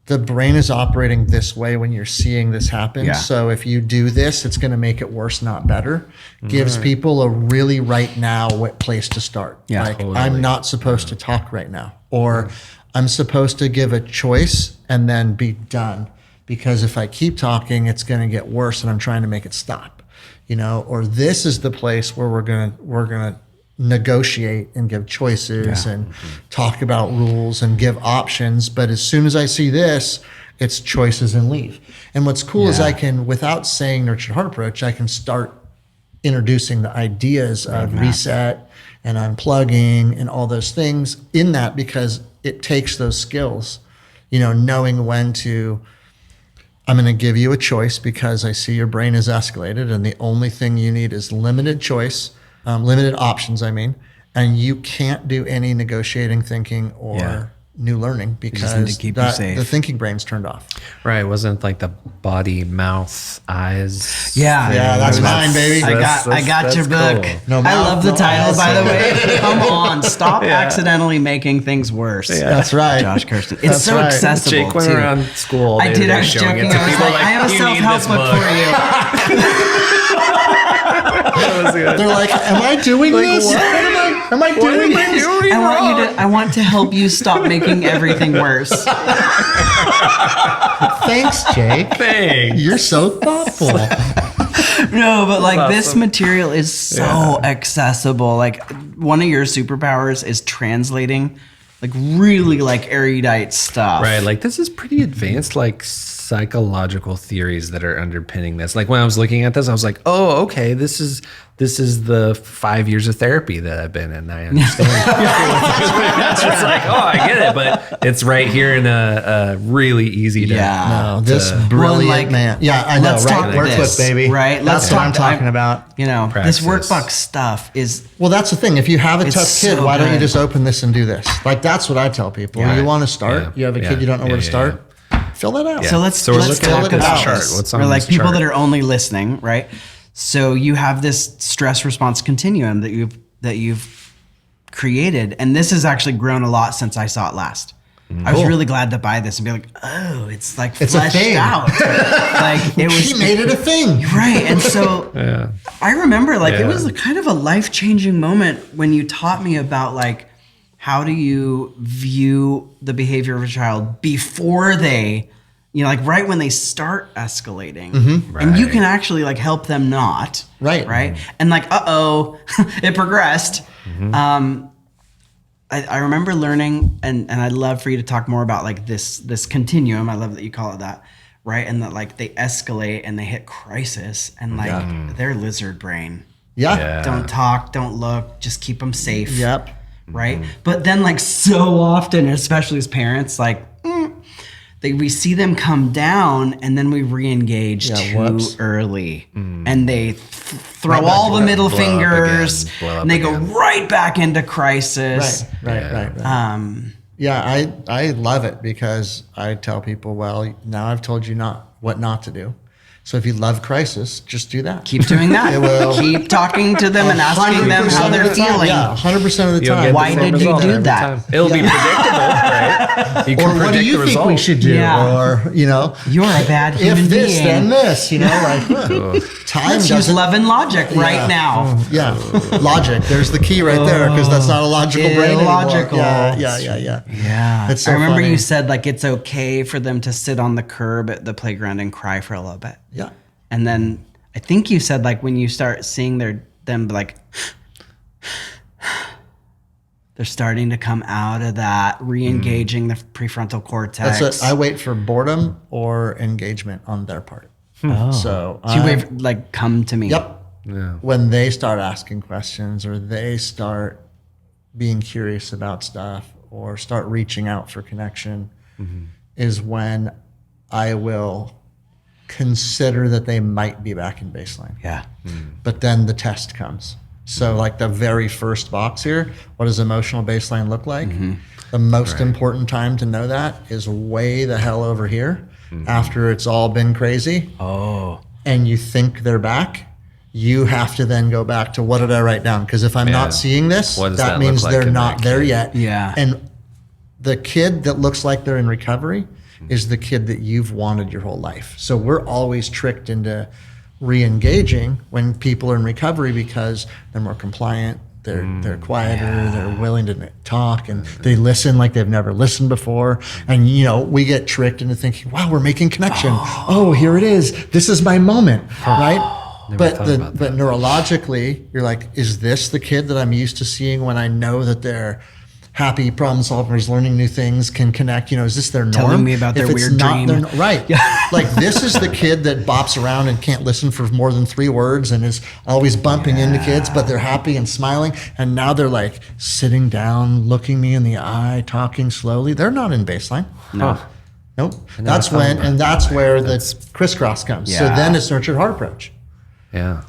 the brain is operating this way when you're seeing this happen. Yeah. So if you do this, it's going to make it worse, not better. Gives people a really right now place to start. Yeah, like I'm not supposed to talk right now, or I'm supposed to give a choice and then be done. Because if I keep talking, it's going to get worse and I'm trying to make it stop, or this is the place where we're going to negotiate and give choices and talk about rules and give options. But as soon as I see this, it's choices and leave. And what's cool is I can, without saying nurtured heart approach, I can start introducing the ideas of reset and unplugging and all those things in that, because it takes those skills, knowing when to, I'm going to give you a choice because I see your brain is escalated and the only thing you need is limited choice, limited options, and you can't do any negotiating thinking or new learning because the thinking brain's turned off. Right. It wasn't like the body, mouth, eyes. Yeah. Yeah, that's mine, baby. I got your book. Cool. No I love the title, by the way. Come on. Stop Yeah. accidentally making things worse. Yeah. That's right. Josh Kuersten. It's That's so right. accessible, Jake went too. around school. I did. I was showing joking. it to I was people like, I have a "You need self-help this book for you. That was good. They're like, am I doing this? what? Am I doing this? I want to help you stop making everything worse. Thanks, Jake. Thanks. You're so thoughtful. No, but like this awesome. material is so accessible. Like one of your superpowers is translating like really like erudite stuff. Right. Like this is pretty advanced, like psychological theories that are underpinning this. Like when I was looking at this, I was like, oh, okay, this is the 5 years of therapy that I've been in. I understand. It's like, oh, I get it, but it's right here in a really easy to. No, this brilliant like, man. Yeah, I know, let's right? talk Workbook, this, baby. right? That's what I'm talking about. Praxis. This workbook stuff is. Well, that's the thing. If you have a It's tough kid, so why don't you good. just open this and do this? Like, that's what I tell people. Yeah. You want to start, Yeah. you have a kid, you don't know where to start, fill that out. So let's we're let's looking talk at this about chart. this. What's on For like this people chart? that are only listening, right? So you have this stress response continuum that you've created, and this has actually grown a lot since I saw it last. I was really glad to buy this and be like, oh, it's like It's a fleshed thing. out. Like it was. He made it a thing. Right. And so I remember like it Yeah. was kind of a life-changing moment when you taught me about like how do you view the behavior of a child before they, like right when they start escalating. And you can actually like help them not. Right. Right. And like, it progressed. I remember learning, and I'd love for you to talk more about like this continuum. I love that you call it that, right? And that like they escalate and they hit crisis, and like their lizard brain. Yeah. Don't talk, don't look, just keep them safe. Yep. Right. But then like so often, especially as parents, like we see them come down and then we re-engage too early, and they throw all the middle fingers and they go right back into crisis. Right. Yeah, I love it because I tell people, well, now I've told you what not to do. So if you love crisis, just do that. Keep doing that. It will. Keep talking to them and asking them how 100% they're of the time. feeling. Yeah, 100% of the You'll time. get Why the same did you result do every that? time. It'll be predictable, right? You or can what do predict you the think we result. should do? Yeah. Or, you know, You're a bad if human this, being. then this, you know, like time Let's use doesn't. love and logic right now. Yeah, logic. There's the key right there, because that's not a logical brain Illogical. anymore. Yeah. It's so I remember funny. you said like it's okay for them to sit on the curb at the playground and cry for a little bit. Yeah. And then I think you said like when you start seeing them like they're starting to come out of that, re-engaging the prefrontal cortex. That's it. I wait for boredom or engagement on their part. Oh. So you wait, like come to me. Yep. Yeah. When they start asking questions, or they start being curious about stuff, or start reaching out for connection, is when I will consider that they might be back in baseline. Yeah. But then the test comes. So like the very first box here, what does emotional baseline look like? The most important time to know that is way the hell over here, after it's all been crazy. Oh. And you think they're back. You have to then go back to, what did I write down? Because if I'm not seeing this, What does that that means look like they're in not that there kid? yet. Yeah. And the kid that looks like they're in recovery is the kid that you've wanted your whole life. So we're always tricked into re-engaging when people are in recovery, because they're more compliant, they're quieter, they're willing to talk, and they listen like they've never listened before. And you know, we get tricked into thinking, wow, we're making connection. Oh, here it is. This is my moment, right? But neurologically, you're like, is this the kid that I'm used to seeing when I know that they're happy problem solvers, learning new things, can connect? You know, is this their norm? Telling me about their If it's weird not dream. right. Like, this is the kid that bops around and can't listen for more than 3 words and is always bumping into kids, but they're happy and smiling. And now they're like sitting down, looking me in the eye, talking slowly. They're not in baseline. No. Nope. That's when, and that's where the crisscross comes. So Yeah. then it's nurtured heart approach. Yeah.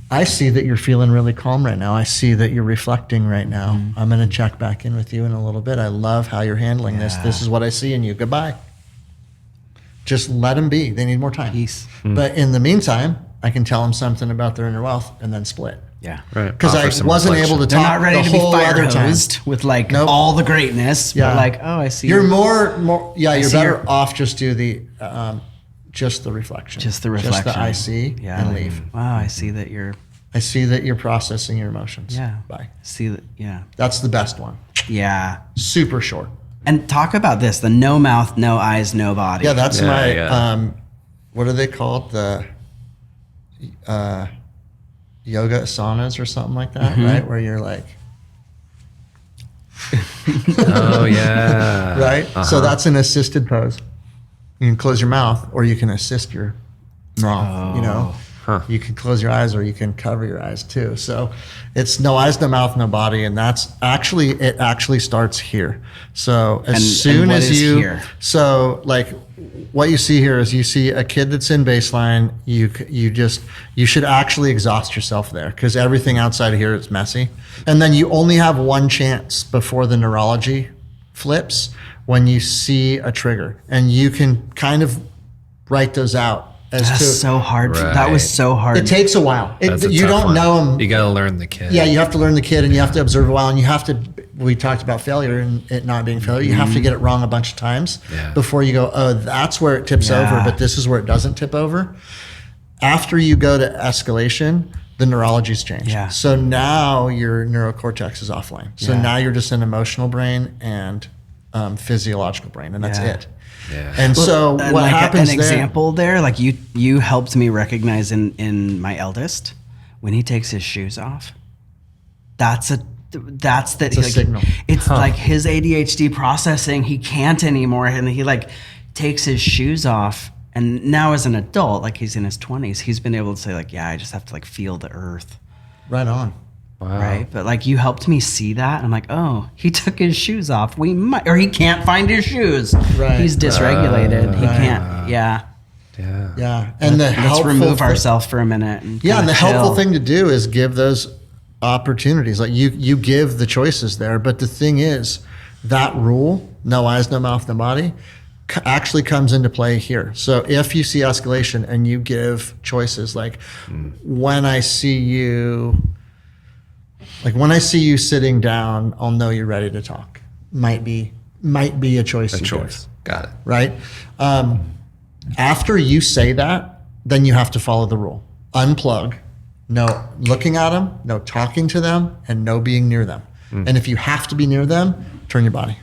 I see that you're feeling really calm right now. I see that you're reflecting right now. I'm going to check back in with you in a little bit. I love how you're handling this. This is what I see in you. Goodbye. Just let them be. They need more time. Peace. But in the meantime, I can tell them something about their inner wealth and then split. Yeah. Right. Because Offer I some wasn't reflection. able to They're talk not ready the to be whole fire other time. hosed with like Nope. all the greatness. Yeah. But like, oh, I see. You're more, you're see better your- off just do the, just the reflection. Just the reflection. Just the I see and leave. Wow, I see that you're. I see that you're processing your emotions. Yeah. Bye. See that. Yeah. That's the best one. Yeah. Super short. And talk about this: the no mouth, no eyes, no body. Yeah, that's my, yeah. What are they called? The yoga asanas or something like that, right? Where you're like, Oh, yeah. right? So that's an assisted pose. You can close your mouth, or you can assist your mouth, you know? You can close your eyes, or you can cover your eyes too. So it's no eyes, no mouth, no body. And that's actually, it actually starts here. So as soon what as is you, here? so like what you see here is you see a kid that's in baseline. You should actually exhaust yourself there, because everything outside of here is messy. And then you only have one chance before the neurology flips, when you see a trigger, and you can kind of write those out. That's so hard. Right. That was so hard. It takes a while. That's a You tough don't one. know them. You got to learn the kid. Yeah, you have to learn the kid, and you have to observe a while, and you have to. We talked about failure and it not being failure. You have to get it wrong a bunch of times before you go, oh, that's where it tips over, but this is where it doesn't tip over. After you go to escalation, the neurology's changed. Yeah. So now your neurocortex is offline. So now you're just an emotional brain and physiological brain, and that's it. Yeah. And so And what like happens an there? example there, like you helped me recognize in my eldest, when he takes his shoes off, that's a signal. It's like his ADHD processing, he can't anymore, and he like takes his shoes off. And now as an adult, like he's in his 20s, he's been able to say like, yeah, I just have to like feel the earth. Right on. Wow. Right. But like you helped me see that. I'm like, oh, he took his shoes off. Or he can't find his shoes. Right. He's dysregulated. He Right. can't. Yeah. Yeah. Yeah. And the Let's helpful remove thing- ourselves for a minute. And Yeah, and the kinda helpful chill. thing to do is give those opportunities. Like you give the choices there, but the thing is, that rule, no eyes, no mouth, no body, actually comes into play here. So if you see escalation and you give choices, like when I see you sitting down, I'll know you're ready to talk. Might be might be a choice. Got it. Right? After you say that, then you have to follow the rule. Unplug. No looking at them, no talking to them, and no being near them. And if you have to be near them, turn your body.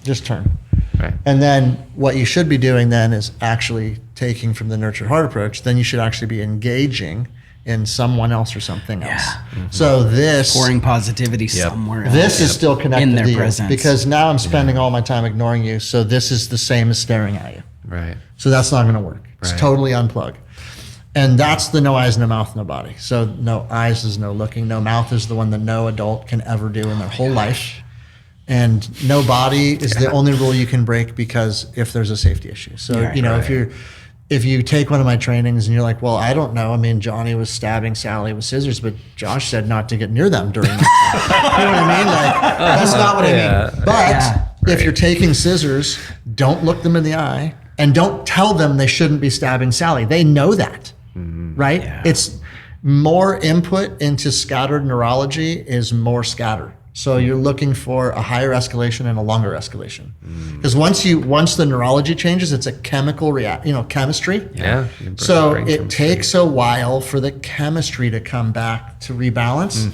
Just turn. Right. And then what you should be doing then is actually taking from the nurture heart approach, then you should actually be engaging in someone else or something else. So this pouring positivity somewhere else. This is still connected in their to you presence. because now I'm spending all my time ignoring you. So this is the same as staring at you. Right. So that's not going to work. It's Right. totally unplug. And that's the no eyes, no mouth, no body. So no eyes is no looking. No mouth is the one that no adult can ever do in their whole life. And no body is the only rule you can break because if there's a safety issue. So, if you take one of my trainings and you're like, well, I don't know. I mean, Johnny was stabbing Sally with scissors, but Josh said not to get near them during that time. You know what I mean? Like, that's not what I mean. But if you're taking scissors, don't look them in the eye and don't tell them they shouldn't be stabbing Sally. They know that, right? Yeah. It's more input into scattered neurology is more scattered. So you're looking for a higher escalation and a longer escalation. Because once the neurology changes, it's a chemical chemistry. Yeah. So it takes a while for the chemistry to come back to rebalance,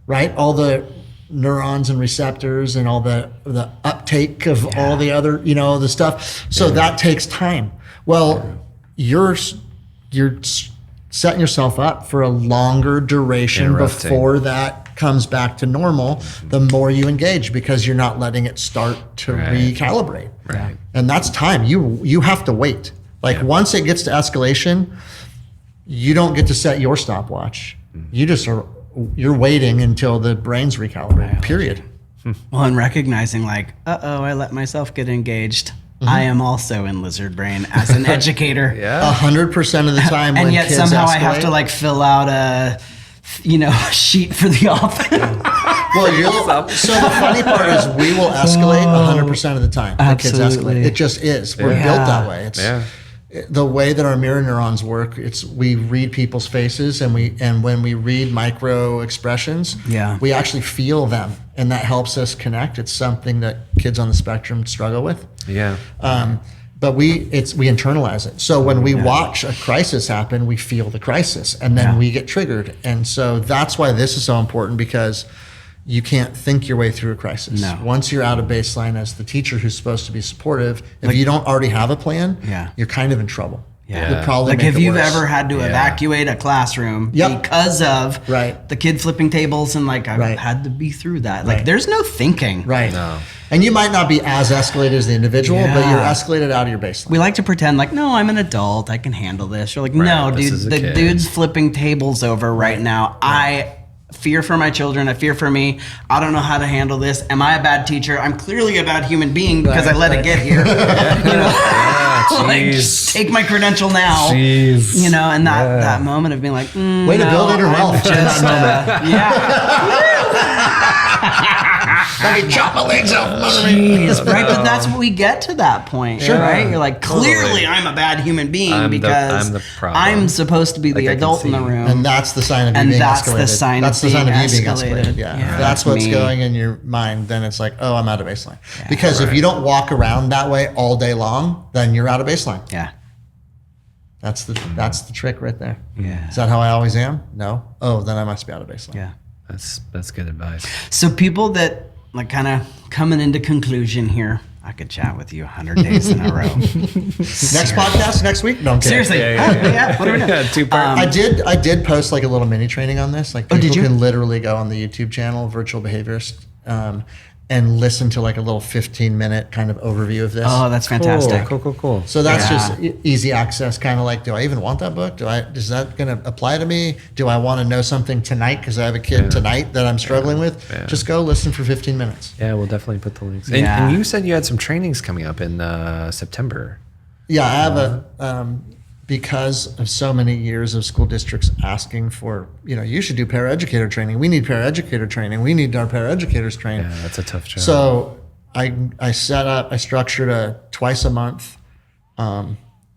right? All the neurons and receptors and all the uptake of all the other, the stuff. So that takes time. Well, you're setting yourself up for a longer duration before that comes back to normal, the more you engage because you're not letting it start to recalibrate. Right. And that's time. You have to wait. Like once it gets to escalation, you don't get to set your stopwatch. You just you're waiting until the brain's recalibrated, period. Well, and recognizing like, I let myself get engaged. I am also in lizard brain as an educator. 100% of the time. And when yet kids somehow escalate, I have to like fill out a sheet for the office. Well, so the funny part is we will escalate 100% of the time. The kids escalate. It just is. We're built that way. It's the way that our mirror neurons work. We read people's faces and when we read micro expressions, we actually feel them, and that helps us connect. It's something that kids on the spectrum struggle with. Yeah. But we internalize it. So when we watch a crisis happen, we feel the crisis, and then we get triggered. And so that's why this is so important, because you can't think your way through a crisis. No. Once you're out of baseline as the teacher who's supposed to be supportive, if you don't already have a plan, you're kind of in trouble. Yeah. You'll probably like make if it you've worse. ever had to evacuate a classroom because of the kid flipping tables and like I've had to be through that. Like there's no thinking. Right. No. And you might not be as escalated as the individual, but you're escalated out of your baseline. We like to pretend like, no, I'm an adult. I can handle this. You're like, no, dude, the dude's flipping tables over right now. I fear for my children. I fear for me. I don't know how to handle this. Am I a bad teacher? I'm clearly a bad human being because I let it get here. Like, just take my credential now. Jeez. And that moment of being like, way to build inner wealth. Just, Let me chop my legs off. Jeez, right? But that's what we get to that point, right? You're like, clearly I'm a bad human being because I'm supposed to be the adult in the room. And that's the sign of you being escalated. The sign that's of the sign of you being escalated. escalated. Yeah. If that's what's going in your mind, then it's like, oh, I'm out of baseline. Because if you don't walk around that way all day long, then you're out of baseline. Yeah. That's the trick right there. Yeah. Is that how I always am? No. Oh, then I must be out of baseline. Yeah. That's good advice. So people that like kind of coming into conclusion here, I could chat with you 100 days in a row. Next podcast next week? No, I'm kidding. Seriously. Yeah. What are we doing? 2-part. I did post like a little mini training on this. Like people can literally go on the YouTube channel, Virtual Behaviorist, and listen to like a little 15-minute kind of overview of this. Oh, that's fantastic. Cool. So that's just easy access, kind of like, do I even want that book? Is that going to apply to me? Do I want to know something tonight because I have a kid tonight that I'm struggling with? Yeah. Just go listen for 15 minutes. Yeah, we'll definitely put the links. And you said you had some trainings coming up in September. Yeah, I have because of so many years of school districts asking for, you should do paraeducator training. We need paraeducator training. We need our paraeducators trained. Yeah, that's a tough job. So I structured a twice a month,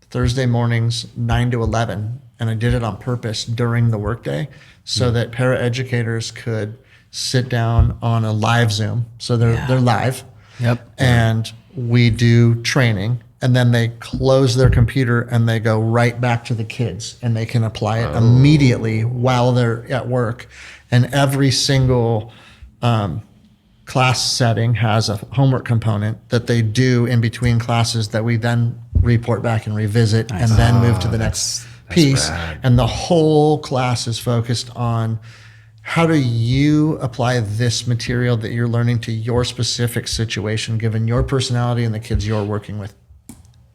Thursday mornings, 9 to 11. And I did it on purpose during the workday so that paraeducators could sit down on a live Zoom. So they're live. Yep. And we do training, and then they close their computer and they go right back to the kids, and they can apply it immediately while they're at work. And every single class setting has a homework component that they do in between classes that we then report back and revisit and then move to the next piece. Rad. And the whole class is focused on how do you apply this material that you're learning to your specific situation, given your personality and the kids you're working with.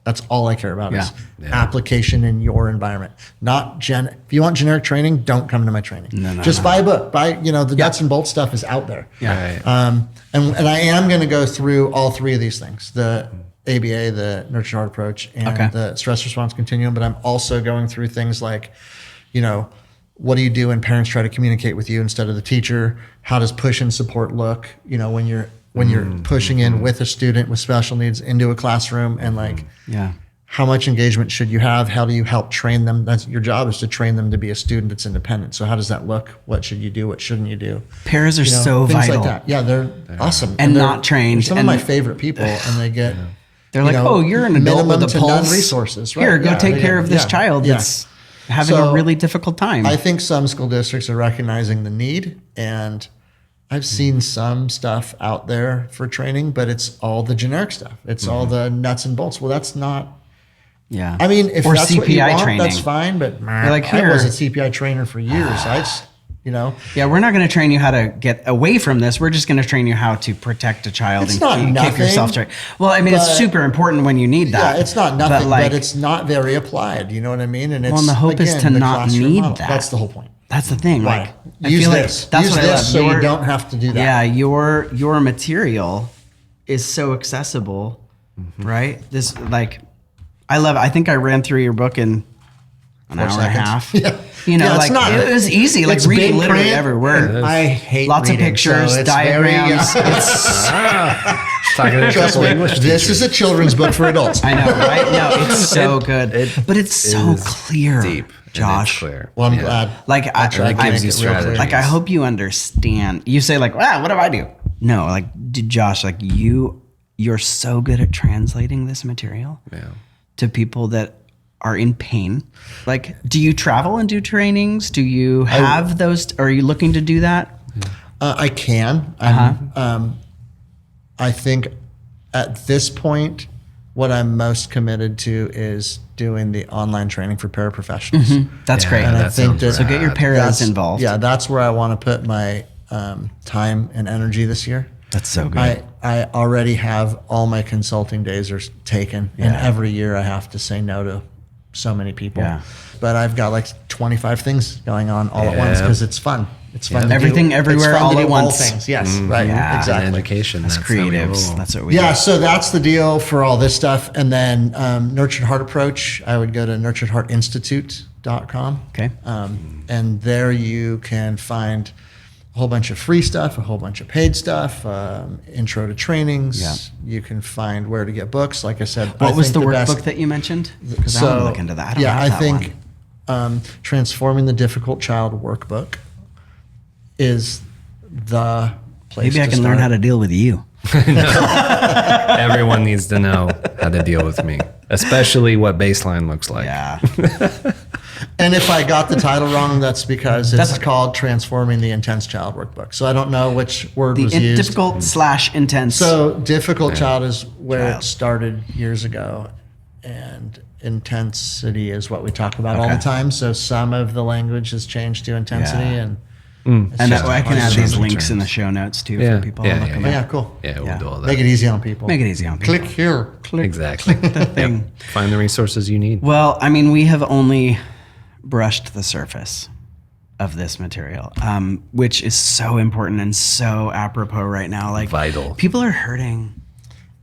That's all I care about is application in your environment. Not if you want generic training, don't come to my training. Just buy a book. Buy, the nuts and bolts stuff is out there. Yeah. And I am going to go through all three of these things: the ABA, the Nurtured Heart Approach, and the Stress Response Continuum. But I'm also going through things like, what do you do when parents try to communicate with you instead of the teacher? How does push and support look? When you're pushing in with a student with special needs into a classroom, and how much engagement should you have? How do you help train them? That's your job, is to train them to be a student that's independent. So how does that look? What should you do? What shouldn't you do? Pairs are so things vital. like that. Yeah, they're awesome. And they're not trained. Some of my favorite people, and they get they're like, oh, you're an adult minimum with a to pulse. none resources. Right? Here, go take care of this child that's having a really difficult time. I think some school districts are recognizing the need, and I've seen some stuff out there for training, but it's all the generic stuff. It's all the nuts and bolts. Well, that's not. Yeah. I mean, if or that's CPI what you want, training. that's fine. But like, I was a CPI trainer for years. I just, Yeah, we're not going to train you how to get away from this. We're just going to train you how to protect a child It's and not keep yourself straight. Well, I mean, it's super important when you need that. Yeah, it's not nothing, but it's not very applied. You know what I mean? And it's, and the hope is to the not classroom need model. that. That's the whole point. That's the thing. Why? Like, I Use feel this. like that's Use what I love. this so you don't have to do that. Yeah, your material is so accessible, right? This I love it. I think I ran through your book in an hour and a half. Yeah. It was easy. Like it's reading big literally print. every word. I hate lots reading, of pictures, so it's diagrams. Talking to Trust me, English this is a children's book for adults. I know, right? No, it's so good, but it's so clear, deep, Josh. Clear. Well, I'm glad. Like I gives you strategy. Like I hope you understand. You say like, what do I do? No, like Josh, like you're so good at translating this material to people that are in pain. Like, do you travel and do trainings? Do you have those? Are you looking to do that? I can. I think at this point, what I'm most committed to is doing the online training for paraprofessionals. That's great. And I think that so get your paras involved. Yeah, that's where I want to put my time and energy this year. That's so good. I already have all my consulting days are taken, and every year I have to say no to so many people. Yeah. But I've got like 25 things going on all at once because it's fun. It's fun. To Everything, do. everywhere, it's fun all to do at once. All things. Yes, right. Yeah. Exactly. And education. That's how we creatives. roll. That's what we do. Yeah, so that's the deal for all this stuff. And then Nurtured Heart Approach, I would go to nurturedheartinstitute.com. Okay. And there you can find a whole bunch of free stuff, a whole bunch of paid stuff, intro to trainings. Yeah. You can find where to get books. Like I said, What was the best- workbook that you mentioned? Because I want to look into that. I don't have that think one. Transforming the Difficult Child workbook is the place Maybe I to can learn start. how to deal with you. Everyone needs to know how to deal with me, especially what baseline looks like. Yeah. And if I got the title wrong, that's because it's called Transforming the Intense Child Workbook. So I don't know which word was used. Difficult / intense. So difficult child is where it started years ago, and intensity is what we talk about all the time. So some of the language has changed to intensity, and I can add these links in the show notes too for people. to look them up. yeah, cool. Yeah, we'll do all that. Make it easy on people. Make it easy on people. Click here. Click. Exactly. The thing. Find the resources you need. Well, I mean, we have only brushed the surface of this material, which is so important and so apropos right now. Like, Vital. People are hurting.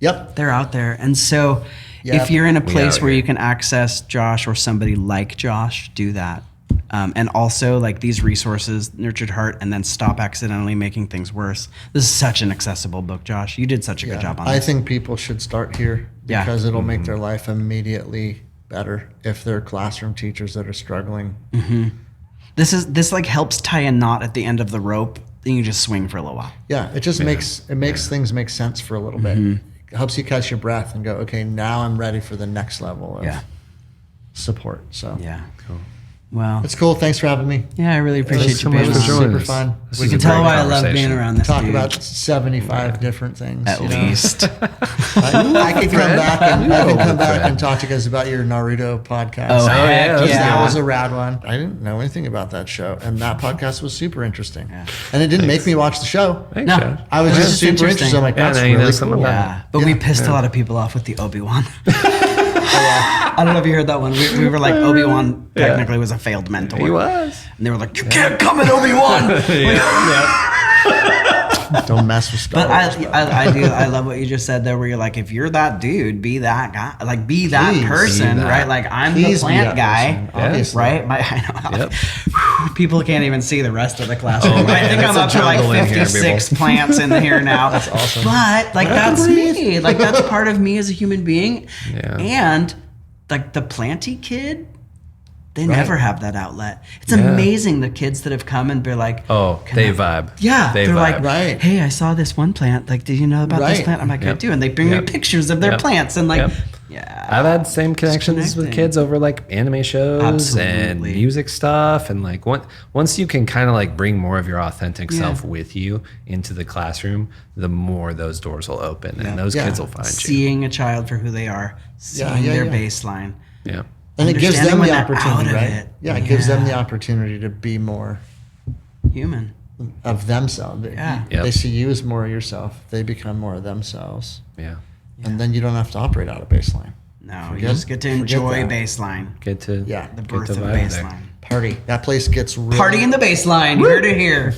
Yep. They're out there. And so Yep. if you're in a place out where here. you can access Josh or somebody like Josh, do that. And also like these resources, Nurtured Heart, and then Stop Accidentally Making Things Worse. This is such an accessible book, Josh. You did such a good job on I this. think people should start here Yeah. because it'll make their life immediately better if they're classroom teachers that are struggling. This like helps tie a knot at the end of the rope then you just swing for a little while. Yeah, it just makes things make sense for a little bit. It helps you catch your breath and go, okay, now I'm ready for the next level of support. So yeah, cool. Well, it's cool. Thanks for having me. Yeah, I really appreciate you so being much on. for joining Super us. fun. We can tell why I love being around this Talk dude. about 75 different things. At least. I could come back and talk to you guys about your Naruto podcast. Oh, heck yeah. That was a rad one. I didn't know anything about that show, and that podcast was super interesting. Yeah. And it didn't make me watch the show. Thanks, No. Josh. I was just super interesting. interested. I'm like, that's now you know really something cool. about Yeah, but we pissed a lot of people off with the Obi-Wan. I don't know if you heard that one. We were like, Obi-Wan technically was a failed mentor. He was. And they were like, you can't come at Obi-Wan. Don't mess with Star But Wars. I love what you just said there, where you're like, if you're that dude, be that guy, like be that Please person, be that. right? Like I'm Please the be plant that guy, person, obviously. right? I know. Yep. People can't even see the rest of the classroom. Oh, man, I think it's I'm a up to like jungle in here, 56 plants in here now. That's awesome. But like that's me. Like that's part of me as a human being. Yeah. And like the planty kid, they Right. never have that outlet. It's amazing the kids that have come and be like, Oh, "Can they I-" vibe. Yeah, They they're vibe. like, Right. hey, I saw this one plant. Like, did you know about this Right. plant? I'm like, I Yep. do. And they bring me Yep. pictures of their Yep. plants. And like, Yep. yeah. I've had same connections with connecting. kids over like anime shows and Absolutely. music stuff, and like once you can kind of like bring more of your authentic Yeah. self with you into the classroom, the more those doors will open and those Yeah. kids will find you. Seeing a child for who they are, seeing yeah, their yeah. baseline. Yeah, And it gives them Understanding when the they're opportunity, out of right? it. Yeah, it gives them Yeah. the opportunity to be more Human. of themselves. Yeah. Yep. They see you as more of yourself. They become more of themselves. yeah. And then you don't have to operate out of baseline. No, you Forget- just get to forget enjoy that. baseline. Get to Yeah. The get birth to of vibe there. baseline. Party. That place gets really... Party in the baseline. You heard it here.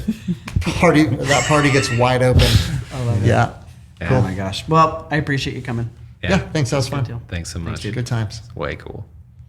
Party. That party gets wide open. I love it. Yeah. Oh my gosh. Well, I appreciate you coming. Yeah. Thanks. That was fun. deal. Thanks so much. Good times. Way cool.